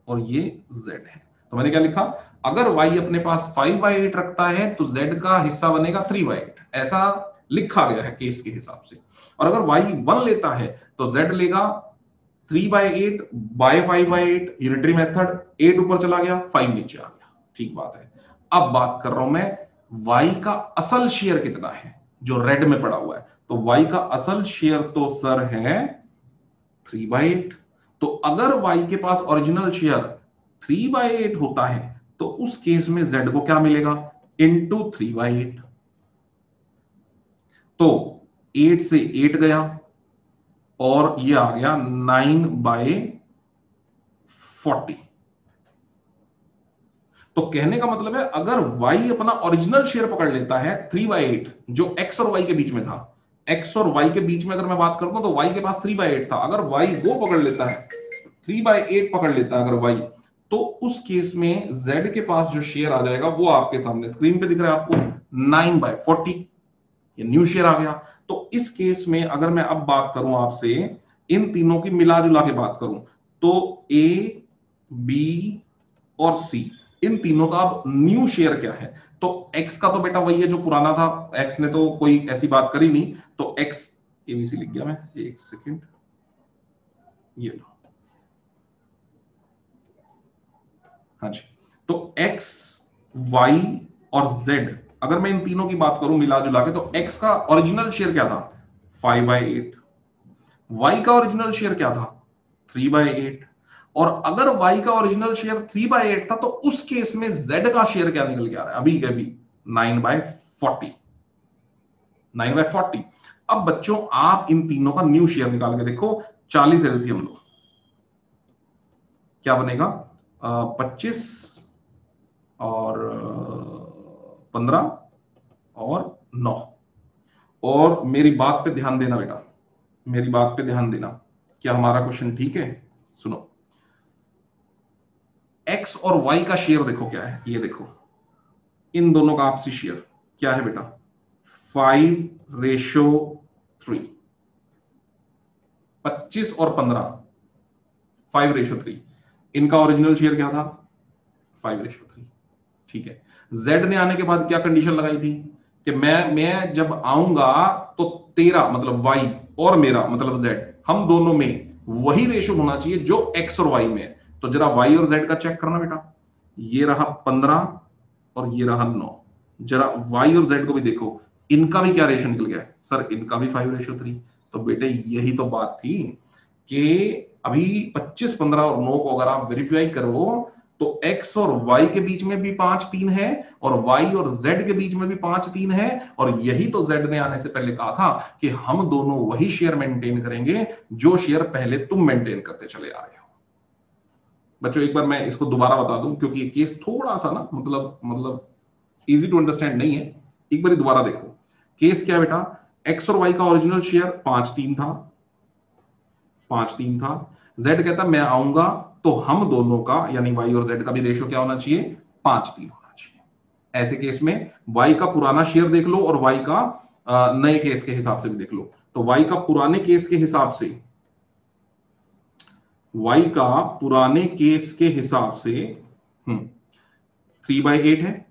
और ये z है। तो मैंने क्या लिखा? अगर y अपने पास 5/8 रखता है तो z का हिस्सा बनेगा 3/8। ऐसा लिखा गया है केस के हिसाब से। और अगर y 1 लेता है तो z लेगा 3/8 बाय 5/8, यूनिटरी मेथड, 8 ऊपर चला गया, 5 नीचे आ गया। ठीक बात है। अब बात कर रहा हूं मैं y का असल शेयर कितना है जो रेड में पड़ा हुआ है। तो y का असल शेयर तो सर है 3/8। तो अगर y के पास ओरिजिनल शेयर 3/8 होता है तो उस केस में z को क्या मिलेगा? इंटू 3/8। तो 8 से 8 गया और ये आ गया 9/40। तो कहने का मतलब है अगर y अपना ओरिजिनल शेयर पकड़ लेता है 3/8 जो x और y के बीच में था, x और y के बीच में अगर मैं बात करता हूं तो y के पास 3/8 था। अगर y वो पकड़ लेता है 3/8 पकड़ लेता है अगर y, तो उस केस में z के पास जो शेयर आ जाएगा वो आपके सामने स्क्रीन पे दिख रहा है आपको 9/40। ये न्यू शेयर आ गया। तो इस केस में अगर मैं अब बात करूं आपसे इन तीनों की मिला जुला के बात करूं तो a, b और c, इन तीनों का अब न्यू शेयर क्या है? तो x का तो बेटा वही है जो पुराना था, x ने तो कोई ऐसी बात करी नहीं, तो x एबीसी लिख गया मैं, एक सेकंड, ये लो, हाँ जी। तो x, y और z, अगर मैं इन तीनों की बात करूं मिला जुला के तो x का ओरिजिनल शेयर क्या था? 5/8। y का ओरिजिनल शेयर क्या था? 3/8। और अगर y का ओरिजिनल शेयर 3/8 था तो उस केस में z का शेयर क्या निकल के आ रहा है? अभी के अभी 9/40। 9/40। अब बच्चों आप इन तीनों का न्यू शेयर निकाल के देखो, 40 एलसीएम लो, क्या बनेगा? 25 और 15 और 9। और मेरी बात पे ध्यान देना बेटा, मेरी बात पे ध्यान देना। क्या हमारा क्वेश्चन ठीक है? सुनो, x और y का शेयर देखो क्या है, ये देखो इन दोनों का आपसी शेयर क्या है बेटा? 5:3। 25 और 15 5:3। इनका ओरिजिनल शेयर क्या था? 5:3। ठीक है, Z ने आने के बाद क्या कंडीशन लगाई थी कि मैं जब आऊंगा तो तेरा मतलब Y और मेरा मतलब Z, हम दोनों में वही रेशो होना चाहिए जो X और Y में है। तो जरा Y और Z का चेक करना बेटा, ये रहा 15 और ये रहा 9। जरा Y और Z को भी देखो, इनका भी क्या रेशो निकल गया है? सर इनका भी 5:3। तो बेटे यही तो बात थी कि अभी 25, 15 और 9 को अगर आप वेरीफाई करो तो X और Y के बीच में भी 5:3 है और Y और Z के बीच में भी 5:3 है। और यही तो Z ने आने से पहले कहा था कि हम दोनों वही शेयर मेंटेन करेंगे जो शेयर पहले तुम मेंटेन करते चले आ रहे हो। बच्चों एक बार मैं इसको दोबारा बता दूं क्योंकि ये केस थोड़ा सा ना मतलब इजी टू अंडरस्टैंड नहीं है। एक बार दोबारा देखो, केस क्या है बेटा? X और Y का ओरिजिनल शेयर 5:3 था, 5:3 था। Z कहता मैं आऊंगा तो हम दोनों का यानी Y और Z का भी रेशियो क्या होना चाहिए? 5:3 होना चाहिए। ऐसे केस में Y का पुराना शेयर देख लो और Y का नए केस के हिसाब से भी देख लो। तो Y का पुराने केस के हिसाब से, Y का पुराने केस के हिसाब से 3/8 है।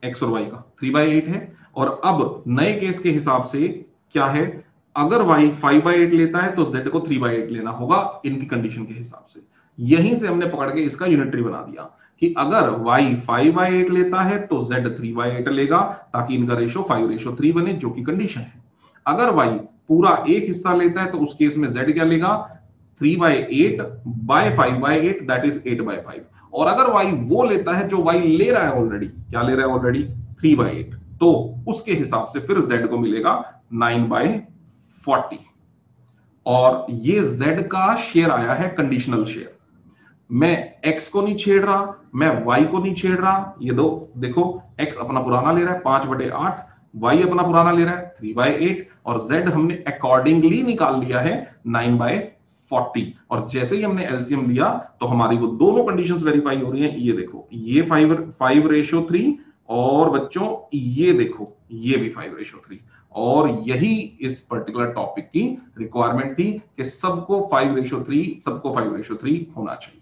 X और Y का 3/8 है। और अब नए केस के हिसाब से क्या है? अगर Y 5/8 लेता है तो Z को 3/8 लेना होगा इनकी कंडीशन के हिसाब से। यहीं से हमने पकड़ के इसका यूनिटरी बना दिया कि अगर Y 5/8 लेता है तो Z 3/8 लेगा ताकि इनका रेशो 5:3 बने, जो कि कंडीशन है। अगर Y पूरा एक हिस्सा लेता है तो उस केस में Z क्या लेगा? 3/8 by 5/8 दैट इज 8/5। और अगर Y वो लेता है जो Y ले रहा है ऑलरेडी, क्या ले रहा है ऑलरेडी? 3/8, तो उसके हिसाब से फिर Z को मिलेगा 9/40। और ये Z का शेयर आया है कंडीशनल शेयर। मैं X को नहीं छेड़ रहा, मैं Y को नहीं छेड़ रहा। ये दो देखो, X अपना पुराना ले रहा है 5/8, Y अपना पुराना ले रहा है 3/8 और Z हमने अकॉर्डिंगली निकाल लिया है 9/40। और जैसे ही हमने एलसीएम लिया तो हमारी वो दोनों कंडीशंस वेरीफाई हो रही हैं। ये देखो, ये 5:3 और बच्चों ये देखो, ये भी 5:3। और यही इस पर्टिकुलर टॉपिक की रिक्वायरमेंट थी कि सबको 5:3 होना चाहिए।